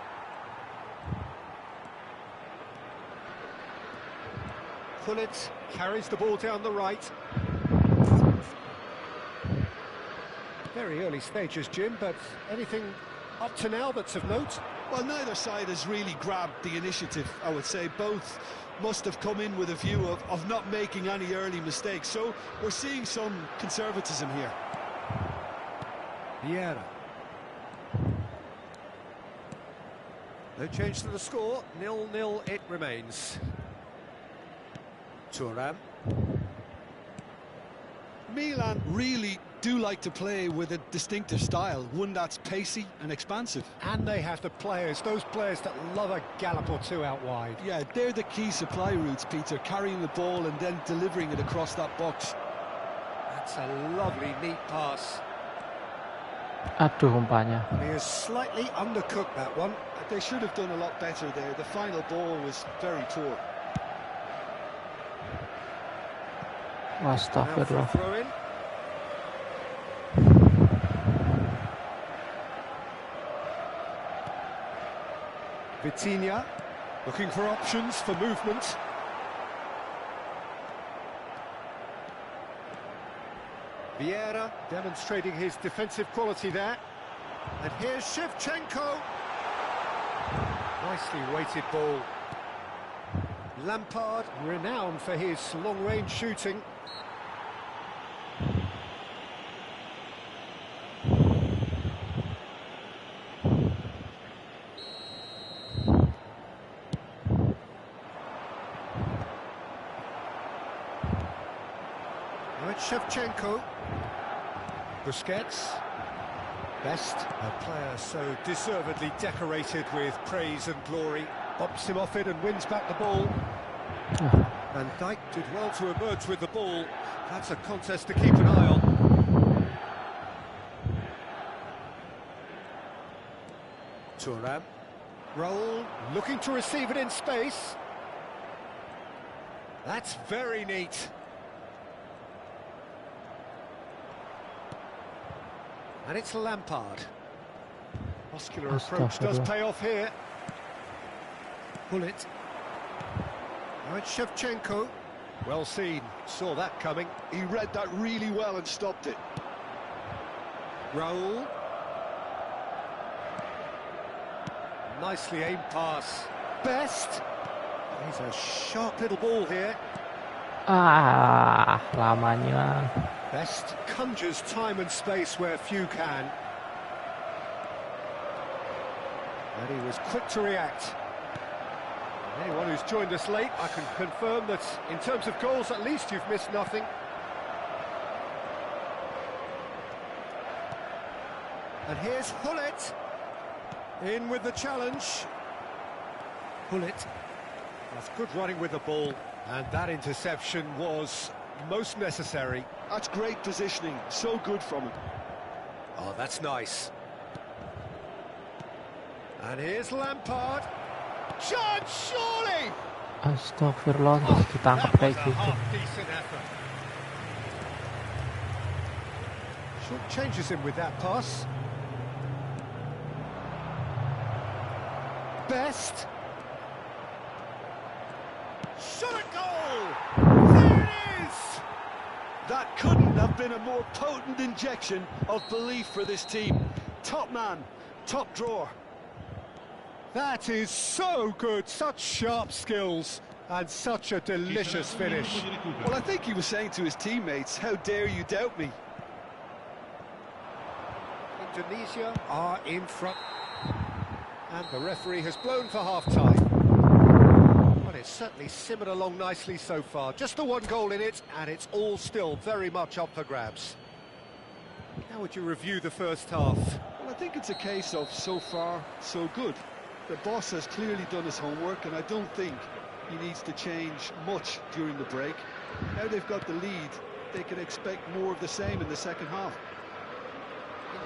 Speaker 2: Gullit carries the ball down the right. Very early stages, Jim, but anything up to now that's of note?
Speaker 3: Well, neither side has really grabbed the initiative, I would say. Both must have come in with a view of not making any early mistakes. So we're seeing some conservatism here.
Speaker 2: Vieira. No change to the score, 0-0 it remains. Thuram.
Speaker 3: Milan really do like to play with a distinctive style, one that's pacey and expansive.
Speaker 2: And they have the players, those players that love a gallop or two out wide.
Speaker 3: Yeah, they're the key supply routes, Peter, carrying the ball and then delivering it across that box.
Speaker 2: That's a lovely, neat pass.
Speaker 1: Aduh umpanya.
Speaker 2: He has slightly undercooked that one.
Speaker 3: They should have done a lot better there. The final ball was very poor.
Speaker 1: Astagfirullah.
Speaker 2: Throw in. Vitinha looking for options for movement. Vieira demonstrating his defensive quality there. And here's Shevchenko. Nicely weighted ball. Lampard, renowned for his long-range shooting. Now it's Shevchenko. Busquets. Best, a player so deservedly decorated with praise and glory. Bops him off it and wins back the ball. Van Dijk did well to emerge with the ball. That's a contest to keep an eye on. Thuram. Roll, looking to receive it in space. That's very neat. And it's Lampard. Muscular approach does pay off here. Pull it. Now it's Shevchenko. Well seen, saw that coming.
Speaker 3: He read that really well and stopped it.
Speaker 2: Raul. Nicely aimed pass. Best. He's a sharp little ball here.
Speaker 1: Ah, lamanya.
Speaker 2: Best conjures time and space where few can. And he was quick to react. Anyone who's joined us late, I can confirm that in terms of goals, at least you've missed nothing. And here's Hullet. In with the challenge. Hullet. That's good running with the ball. And that interception was most necessary.
Speaker 3: That's great positioning, so good from him.
Speaker 2: Oh, that's nice. And here's Lampard. Chance, surely!
Speaker 1: Astagfirullah, ditangkap kayak gitu.
Speaker 2: Half-decent effort. Short changes him with that pass. Best. Shot a goal! There it is!
Speaker 3: That couldn't have been a more potent injection of belief for this team. Top man, top drawer.
Speaker 2: That is so good, such sharp skills, and such a delicious finish.
Speaker 3: Well, I think he was saying to his teammates, how dare you doubt me?
Speaker 2: Indonesia are in front. And the referee has blown for half-time. Well, it's certainly simmered along nicely so far. Just the one goal in it, and it's all still very much up for grabs. How would you review the first half?
Speaker 3: Well, I think it's a case of so far, so good. The boss has clearly done his homework, and I don't think he needs to change much during the break. Now they've got the lead, they can expect more of the same in the second half.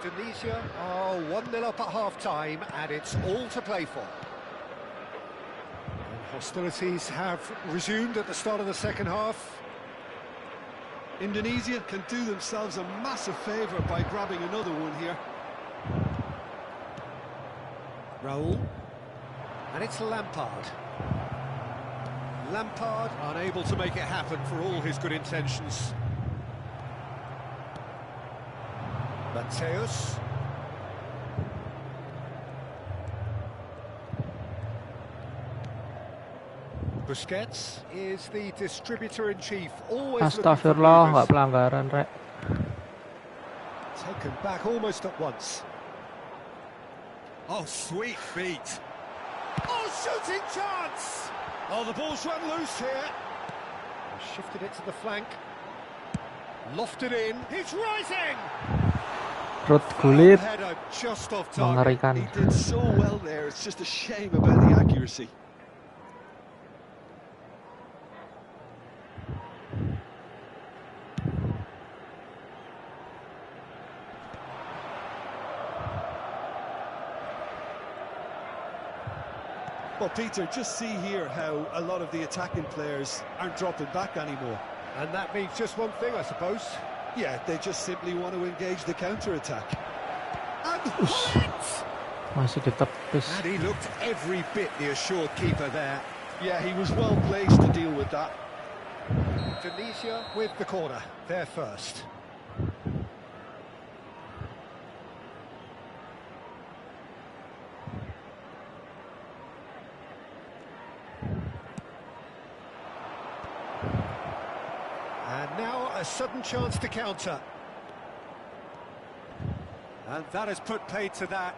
Speaker 2: Indonesia are 1-0 up at half-time, and it's all to play for. And hostilities have resumed at the start of the second half.
Speaker 3: Indonesia can do themselves a massive favour by grabbing another one here.
Speaker 2: Raul. And it's Lampard. Lampard unable to make it happen for all his good intentions. Mateus. Busquets is the distributor-in-chief. Always
Speaker 1: Astagfirullah, nggak pelanggaran, Rek.
Speaker 2: Taken back almost at once. Oh, sweet feet. Oh, shooting chance! Oh, the ball's run loose here. Shifted it to the flank. Lofted in. He's rising!
Speaker 1: Perut kulit,
Speaker 2: Header just off target.
Speaker 1: mengerikan.
Speaker 3: He did so well there, it's just a shame about the accuracy. Well, Peter, just see here how a lot of the attacking players aren't dropping back anymore.
Speaker 2: And that means just one thing, I suppose.
Speaker 3: Yeah, they just simply want to engage the counter-attack.
Speaker 2: And Hullet!
Speaker 1: Masih ditepis.
Speaker 2: And he looked every bit the assured keeper there.
Speaker 3: Yeah, he was well placed to deal with that.
Speaker 2: Indonesia with the corner, they're first. And now a sudden chance to counter. And that has put paid to that.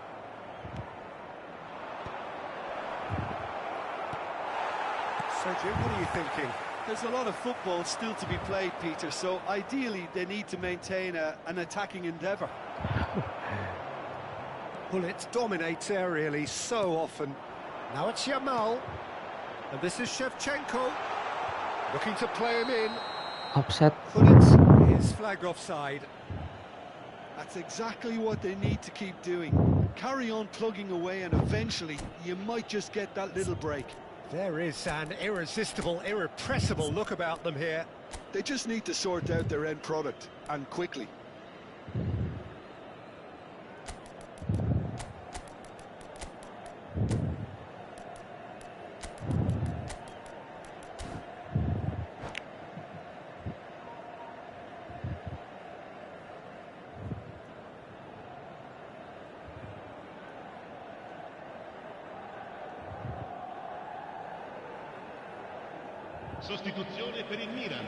Speaker 2: So, Jim, what are you thinking?
Speaker 3: There's a lot of football still to be played, Peter, so ideally they need to maintain an attacking endeavour.
Speaker 2: Hullet dominates aerially so often. Now it's Yamal. And this is Shevchenko. Looking to play him in.
Speaker 1: Offset.
Speaker 2: Hullet is flagged offside.
Speaker 3: That's exactly what they need to keep doing. Carry on plugging away and eventually you might just get that little break.
Speaker 2: There is an irresistible, irrepressible look about them here.
Speaker 3: They just need to sort out their end product, and quickly.
Speaker 4: Sostituzione per il Milan.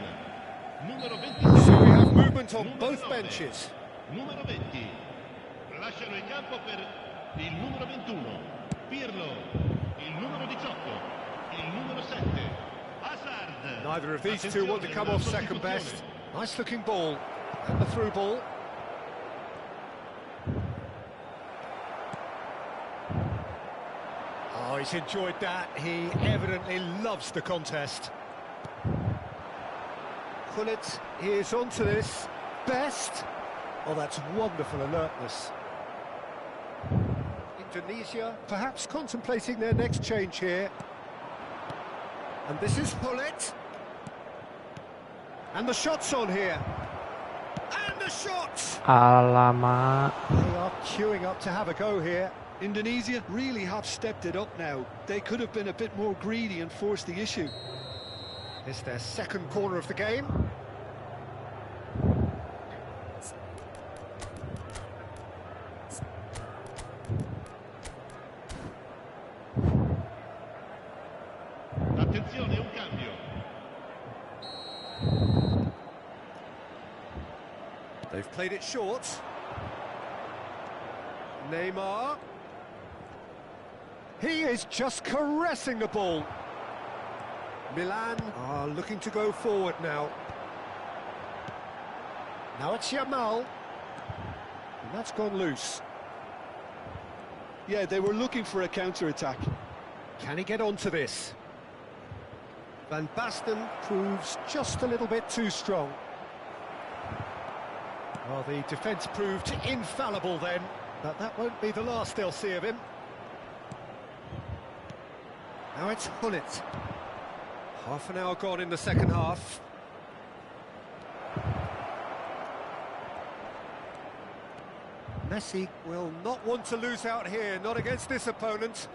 Speaker 4: Numero
Speaker 2: So we
Speaker 4: 26.
Speaker 2: have movement on
Speaker 4: Numero
Speaker 2: both
Speaker 4: 9.
Speaker 2: benches.
Speaker 4: Numero 20. Lasciano il campo per il numero 21. Pirlo. Il numero 18. Il numero 7. Hazard.
Speaker 2: Neither of these two want to come off second best. Nice looking ball. And the through ball. Oh, he's enjoyed that. He evidently loves the contest. Gullit, he is onto this. Best. Oh, that's wonderful alertness. Indonesia perhaps contemplating their next change here. And this is Gullit. And the shot's on here. And the shot!
Speaker 1: Alamak.
Speaker 2: They are queuing up to have a go here.
Speaker 3: Indonesia really have stepped it up now. They could have been a bit more greedy and forced the issue.
Speaker 2: It's their second corner of the game.
Speaker 4: Attenzione, un cambio.
Speaker 2: They've played it short. Neymar. He is just caressing the ball. Milan are looking to go forward now. Now it's Yamal. And that's gone loose.
Speaker 3: Yeah, they were looking for a counter-attack.
Speaker 2: Can he get onto this? Van Basten proves just a little bit too strong. Well, the defence proved infallible then, but that won't be the last they'll see of him. Now it's Gullit. Half an hour gone in the second half. Messi will not want to lose out here, not against this opponent.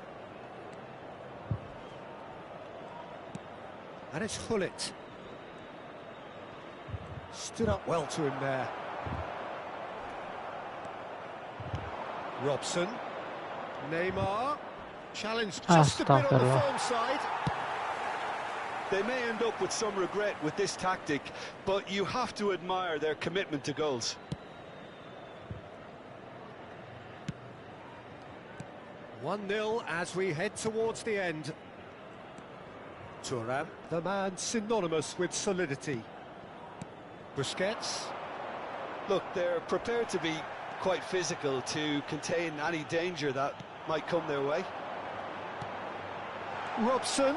Speaker 2: And it's Gullit. Stood up well to him there. Robson. Neymar. Challenged just a bit on the
Speaker 1: Astaghfirullah.
Speaker 2: form side.
Speaker 3: They may end up with some regret with this tactic, but you have to admire their commitment to goals.
Speaker 2: One-nil as we head towards the end. Thuram, the man synonymous with solidity. Busquets.
Speaker 3: Look, they're prepared to be quite physical to contain any danger that might come their way.
Speaker 2: Robson.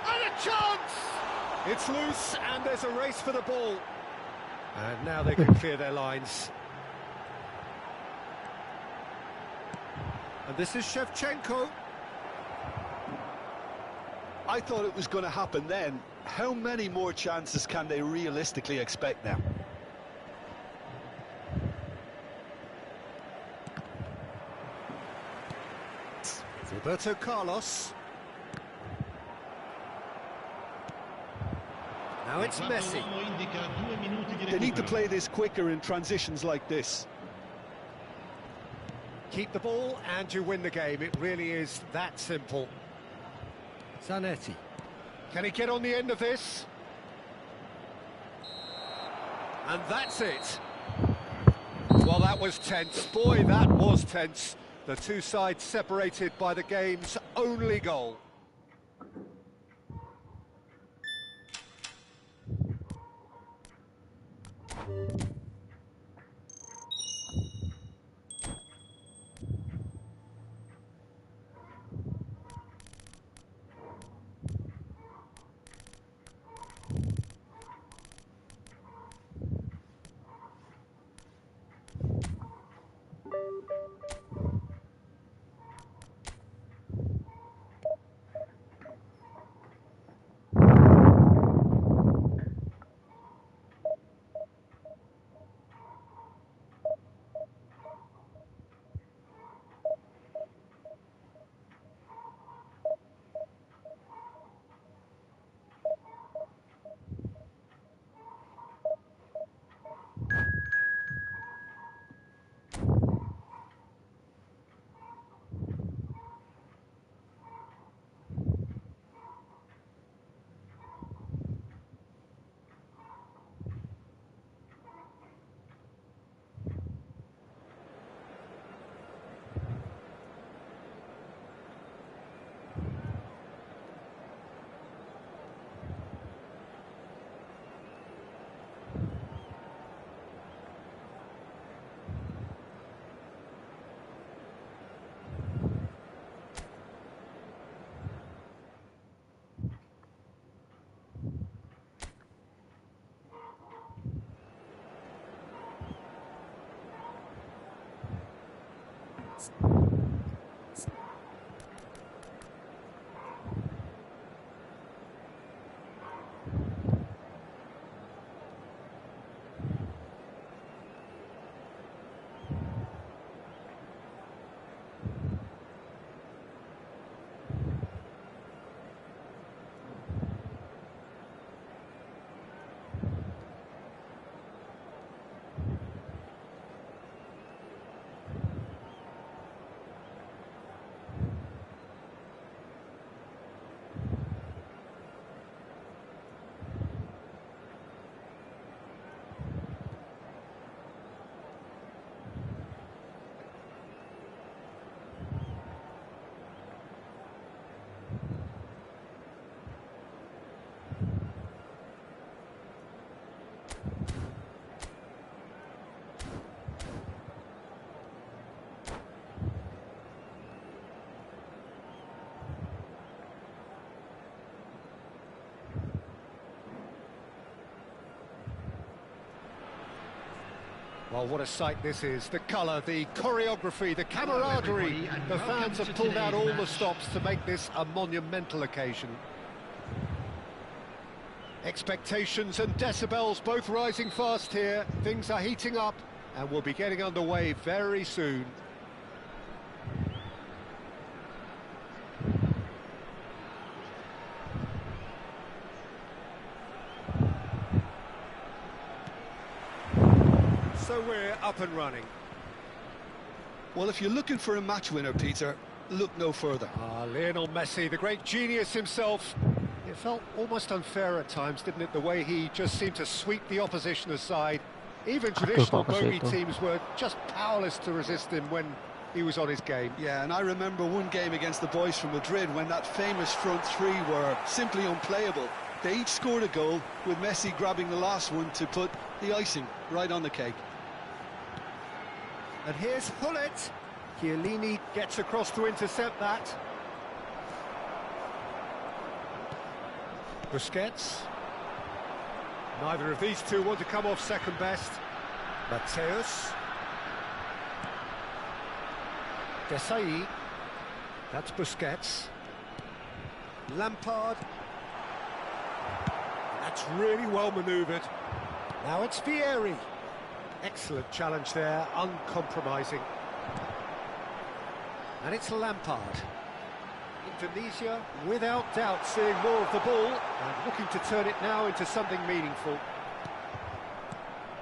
Speaker 2: And a chance! It's loose and there's a race for the ball. And now they can clear their lines. And this is Shevchenko.
Speaker 3: I thought it was going to happen then. How many more chances can they realistically expect now?
Speaker 2: Roberto Carlos. Now it's Messi.
Speaker 3: They need to play this quicker in transitions like this.
Speaker 2: Keep the ball and you win the game. It really is that simple. Zanetti. Can he get on the end of this? And that's it. Well, that was tense. Boy, that was tense. The two sides separated by the game's only goal. Well, what a sight this is. The colour, the choreography, the camaraderie. The fans have pulled out all the stops to make this a monumental occasion. Expectations and decibels both rising fast here. Things are heating up and we'll be getting underway very soon. So we're up and running.
Speaker 3: Well, if you're looking for a match winner, Peter, look no further.
Speaker 2: Lionel Messi, the great genius himself. It felt almost unfair at times, didn't it, the way he just seemed to sweep the opposition aside. Even traditional bogey teams were just powerless to resist him when he was on his game.
Speaker 3: Yeah, and I remember one game against the boys from Madrid when that famous front three were simply unplayable. They each scored a goal, with Messi grabbing the last one to put the icing right on the cake.
Speaker 2: And here's Hullet. Chiellini gets across to intercept that. Busquets. Neither of these two want to come off second best. Mateus. Desai. That's Busquets. Lampard. That's really well manoeuvred. Now it's Vieri. Excellent challenge there, uncompromising. And it's Lampard. Indonesia, without doubt, seeing more of the ball and looking to turn it now into something meaningful.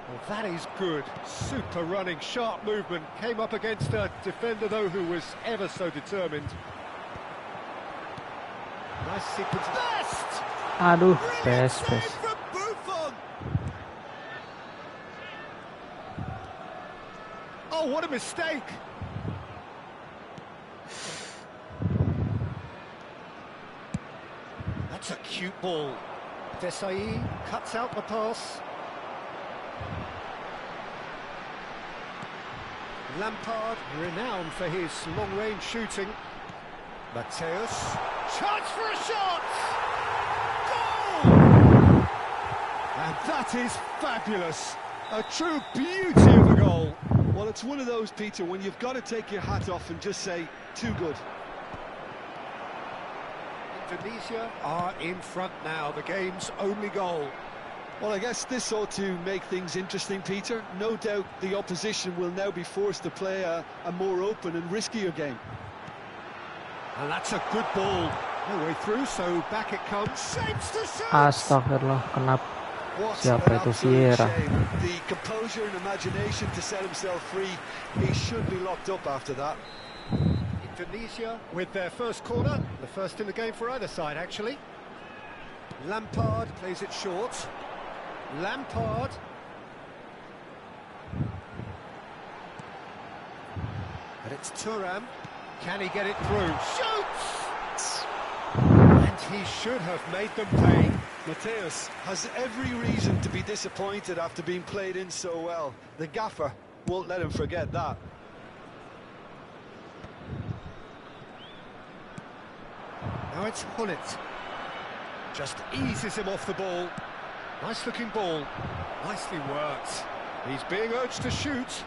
Speaker 2: Well, that is good. Super running, sharp movement. Came up against a defender, though, who was ever so determined. Nice sequence. Best!
Speaker 1: Aduh, best.
Speaker 2: From Buffon! Oh, what a mistake! That's a cute ball. Desai cuts out the pass. Lampard, renowned for his long-range shooting. Mateus. Chance for a shot! Goal! And that is fabulous. A true beauty of a goal.
Speaker 3: Well, it's one of those, Peter, when you've got to take your hat off and just say, too good.
Speaker 2: Indonesia are in front now, the game's only goal.
Speaker 3: Well, I guess this ought to make things interesting, Peter. No doubt the opposition will now be forced to play a more open and riskier game.
Speaker 2: And that's a good ball. No way through, so back it comes. Shapes to shoot!
Speaker 1: Astagfirullah, kenapa?
Speaker 3: What
Speaker 1: Siapa
Speaker 3: an
Speaker 1: itu
Speaker 3: absolute
Speaker 1: Vieira?
Speaker 3: shame. The composure and imagination to set himself free. He should be locked up after that.
Speaker 2: Indonesia with their first corner, the first in the game for either side, actually. Lampard plays it short. Lampard. And it's Thuram. Can he get it through? Shoots! And he should have made them pay.
Speaker 3: Mateus has every reason to be disappointed after being played in so well. The gaffer won't let him forget that.
Speaker 2: Now it's Hullet. Just eases him off the ball. Nice looking ball. Nicely worked. He's being urged to shoot.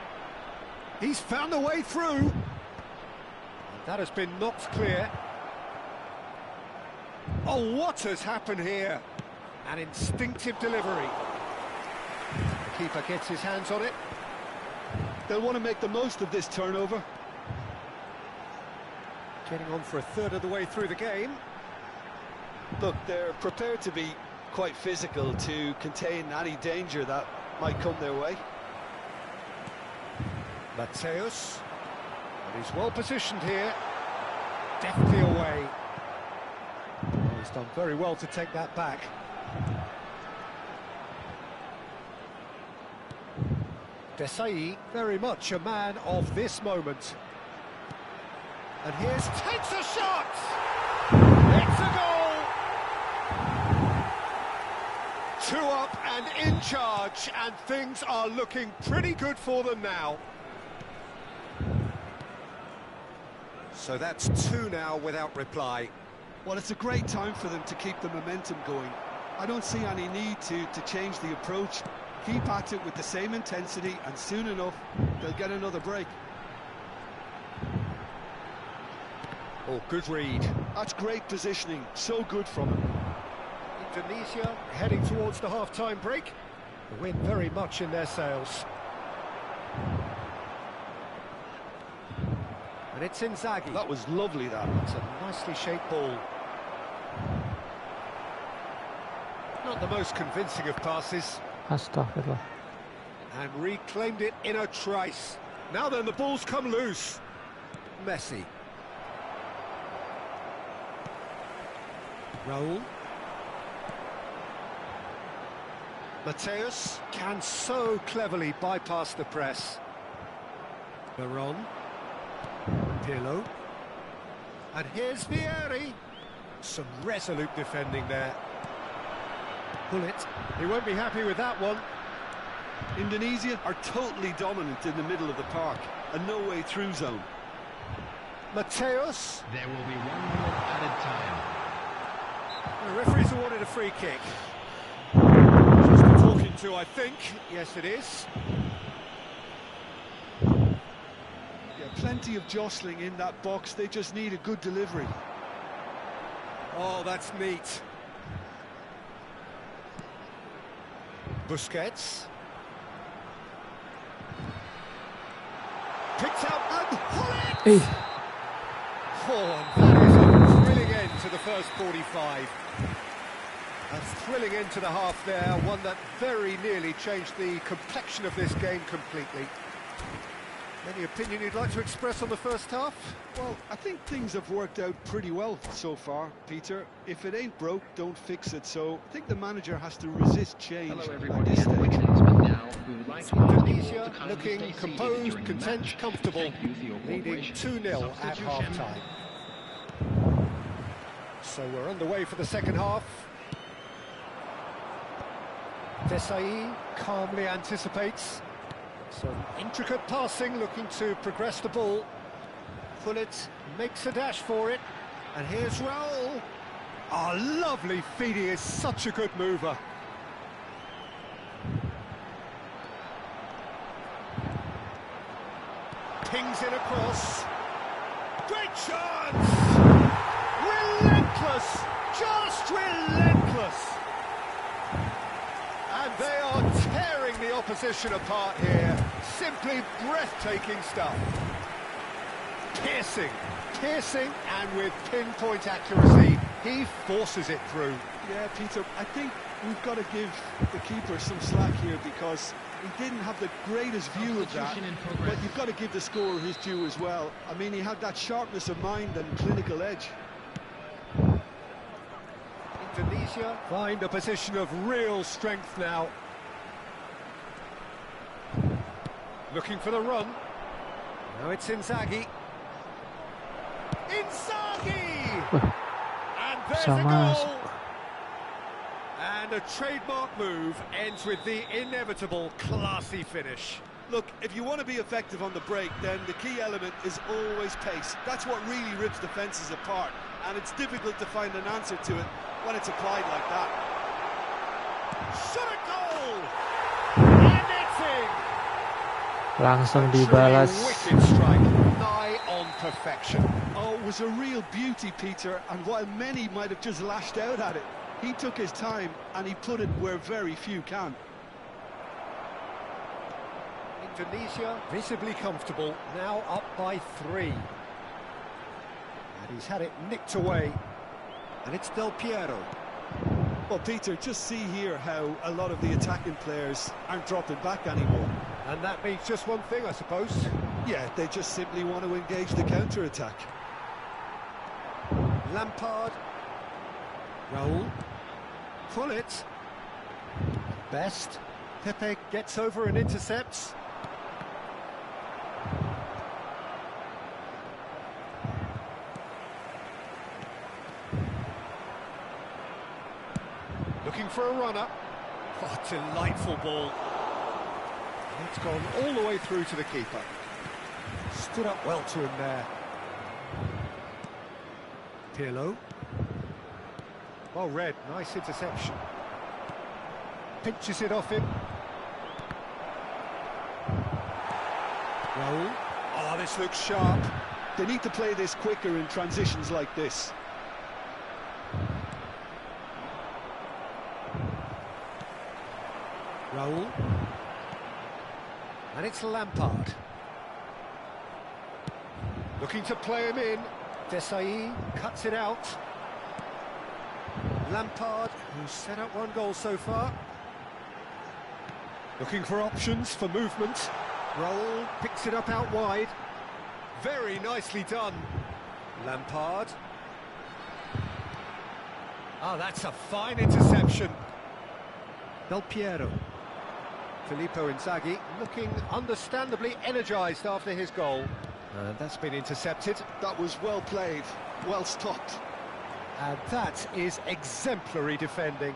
Speaker 2: He's found a way through. That has been knocked clear. Oh, what has happened here? An instinctive delivery. The keeper gets his hands on it.
Speaker 3: They'll want to make the most of this turnover.
Speaker 2: Getting on for a third of the way through the game.
Speaker 3: Look, they're prepared to be quite physical to contain any danger that might come their way.
Speaker 2: Mateus. But he's well positioned here. Deftly away. Well, he's done very well to take that back. Desai, very much a man of this moment. And here's takes a shot! It's a goal! 2 up and in charge, and things are looking pretty good for them now. So that's 2 now without reply.
Speaker 3: Well, it's a great time for them to keep the momentum going. I don't see any need to change the approach. Keep at it with the same intensity, and soon enough, they'll get another break.
Speaker 2: Oh, good read.
Speaker 3: That's great positioning, so good from him.
Speaker 2: Indonesia heading towards the half-time break. The wind very much in their sails. And it's Inzaghi.
Speaker 3: That was lovely, that.
Speaker 2: It's a nicely shaped ball. Not the most convincing of passes.
Speaker 1: Astaghfirullah.
Speaker 2: And reclaimed it in a trice. Now then, the ball's come loose. Messi. Raul. Mateus can so cleverly bypass the press. Veron. Pirlo. And here's Vieri. Some resolute defending there. Bullet. He won't be happy with that one.
Speaker 3: Indonesia are totally dominant in the middle of the park, a no-way through zone.
Speaker 2: Mateus.
Speaker 4: There will be 1 minute added time.
Speaker 2: The referee's awarded a free kick. Just a talking to, I think. Yes, it is.
Speaker 3: Yeah, plenty of jostling in that box. They just need a good delivery.
Speaker 2: Oh, that's neat. Busquets. Picked out and Hullet!
Speaker 1: Hey.
Speaker 2: Oh, and that is a thrilling end to the first 45. A thrilling end to the half there, one that very nearly changed the complexion of this game completely. Any opinion you'd like to express on the first half?
Speaker 3: Well, I think things have worked out pretty well so far, Peter. If it ain't broke, don't fix it. So I think the manager has to resist change.
Speaker 5: Hello
Speaker 3: at
Speaker 5: everybody,
Speaker 3: this
Speaker 5: and
Speaker 3: stage.
Speaker 5: greetings, but now we would like to ask you all
Speaker 2: Indonesia
Speaker 5: to kindly
Speaker 2: looking
Speaker 5: stay seated
Speaker 2: composed,
Speaker 5: during the
Speaker 2: content,
Speaker 5: match.
Speaker 2: comfortable,
Speaker 5: Thank you for your
Speaker 2: leading
Speaker 5: cooperation.
Speaker 2: 2-0 at
Speaker 5: Substitution.
Speaker 2: half-time. So we're underway for the second half. Desai calmly anticipates. Some intricate passing, looking to progress the ball. Hullet makes a dash for it. And here's Raul. Oh, lovely feed, he is such a good mover. Pings in across. Great chance! Relentless! Just relentless! And they are tearing the opposition apart here. Simply breathtaking stuff. Piercing, and with pinpoint accuracy, he forces it through.
Speaker 3: Yeah, Peter, I think we've got to give the keeper some slack here because he didn't have the greatest view of that,
Speaker 5: Substitution in progress.
Speaker 3: but you've got to give the scorer his due as well. I mean, he had that sharpness of mind and clinical edge.
Speaker 2: Indonesia find a position of real strength now. Looking for the run. Now it's Inzaghi. And there's a goal! And a trademark move ends with the inevitable classy finish.
Speaker 3: Look, if you want to be effective on the break, then the key element is always pace. That's what really rips defences apart, and it's difficult to find an answer to it when it's applied like that.
Speaker 2: Shot a goal! And it's in!
Speaker 1: Langsung
Speaker 2: A truly
Speaker 1: dibalas.
Speaker 2: wicked strike, nigh on beyond perfection.
Speaker 3: Oh, it was a real beauty, Peter, and while many might have just lashed out at it, he took his time and he put it where very few can.
Speaker 2: Indonesia visibly comfortable, now up by 3. And he's had it nicked away. And it's Del Piero.
Speaker 3: Well, Peter, just see here how a lot of the attacking players aren't dropping back anymore.
Speaker 2: And that means just one thing, I suppose.
Speaker 3: Yeah, they just simply want to engage the counter-attack.
Speaker 2: Lampard. Raul. Gullit. Best. Pepe gets over and intercepts. Looking for a runner. Oh, delightful ball. It's gone all the way through to the keeper. Stood up well to him there. Pirlo. Well read, nice interception. Pinches it off him. Raul. Oh, this looks sharp.
Speaker 3: They need to play this quicker in transitions like this.
Speaker 2: Raul. And it's Lampard. Looking to play him in. Desai cuts it out. Lampard, who's set up 1 goal so far. Looking for options for movement. Raul picks it up out wide. Very nicely done. Lampard. Oh, that's a fine interception. Del Piero. Filippo Inzaghi looking understandably energised after his goal. That's been intercepted.
Speaker 3: That was well played, well stopped.
Speaker 2: And that is exemplary defending.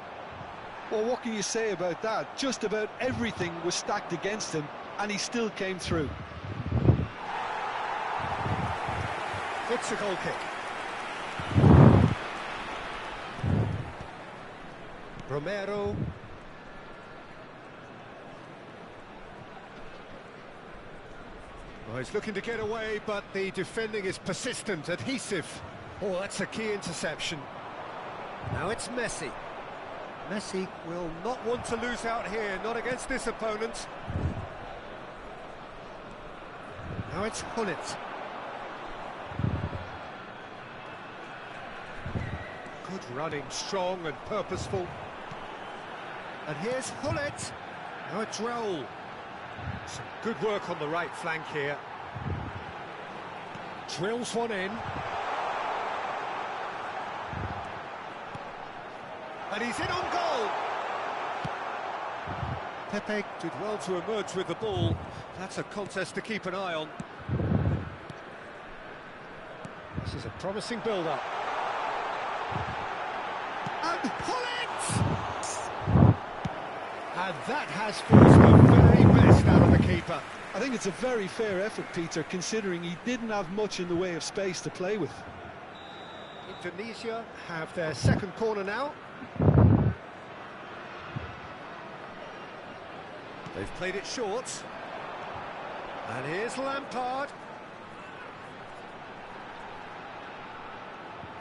Speaker 3: Well, what can you say about that? Just about everything was stacked against him, and he still came through.
Speaker 2: It's a goal kick. Romero. Well, he's looking to get away, but the defending is persistent, adhesive. Oh, that's a key interception. Now it's Messi. Messi will not want to lose out here, not against this opponent. Now it's Gullit. Good running, strong and purposeful. And here's Gullit. Now it's Raul. Some good work on the right flank here. Drills one in. And he's in on goal. Pepe did well to emerge with the ball. That's a contest to keep an eye on. This is a promising build-up. And Gullit! And that has forced the very best out of the keeper.
Speaker 3: I think it's a very fair effort, Peter, considering he didn't have much in the way of space to play with.
Speaker 2: Indonesia have their second corner now. They've played it short. And here's Lampard.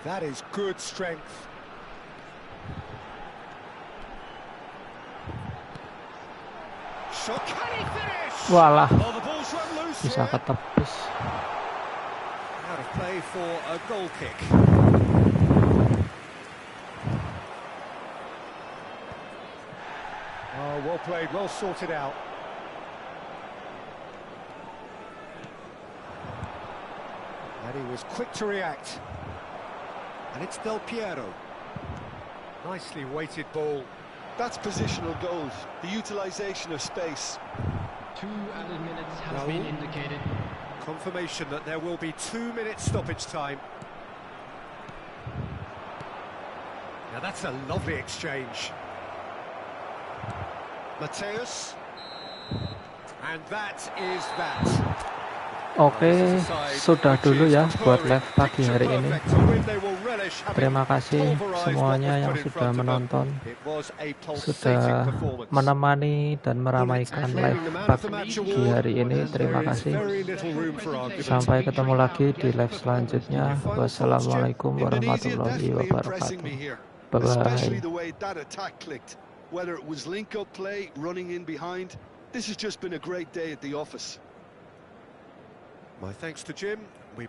Speaker 2: That is good strength. Shot, can he finish?
Speaker 1: Walah,
Speaker 2: Oh, the ball's run loose
Speaker 1: bisa
Speaker 2: here.
Speaker 1: ketepis.
Speaker 2: Out of play for a goal kick. Oh, well played, well sorted out. And he was quick to react. And it's Del Piero. Nicely weighted ball.
Speaker 3: That's positional goals, the utilisation of space.
Speaker 5: 2 added minutes has been indicated.
Speaker 2: Confirmation that there will be 2 minutes stoppage time. Now that's a lovely exchange. Mateus. And that is that.
Speaker 1: Oke, sudah dulu ya buat live pagi hari ini.
Speaker 2: Perfect to win, they will relish English, having
Speaker 1: Terima kasih
Speaker 2: pulverized what
Speaker 1: semuanya
Speaker 2: was
Speaker 1: yang
Speaker 2: put in
Speaker 1: sudah
Speaker 2: front of them.
Speaker 1: menonton,
Speaker 2: It was a pulsating
Speaker 1: sudah
Speaker 2: performance.
Speaker 1: menemani dan meramaikan live
Speaker 2: Claiming the man of the match
Speaker 1: pagi
Speaker 2: award,
Speaker 1: hari ini.
Speaker 2: and
Speaker 1: Terima
Speaker 2: there is
Speaker 1: kasih.
Speaker 2: very little room for argument.
Speaker 1: Sampai ketemu lagi di live selanjutnya.
Speaker 2: Final thoughts, Jim?
Speaker 1: Wassalamualaikum
Speaker 3: Indonesia
Speaker 1: warahmatullahi
Speaker 3: definitely impressing me
Speaker 1: wabarakatuh.
Speaker 3: here, especially
Speaker 1: Bye-bye.
Speaker 3: the way that attack clicked. Whether it was link-up play, running in behind, this has just been a great day at the office.
Speaker 2: My thanks to Jim. We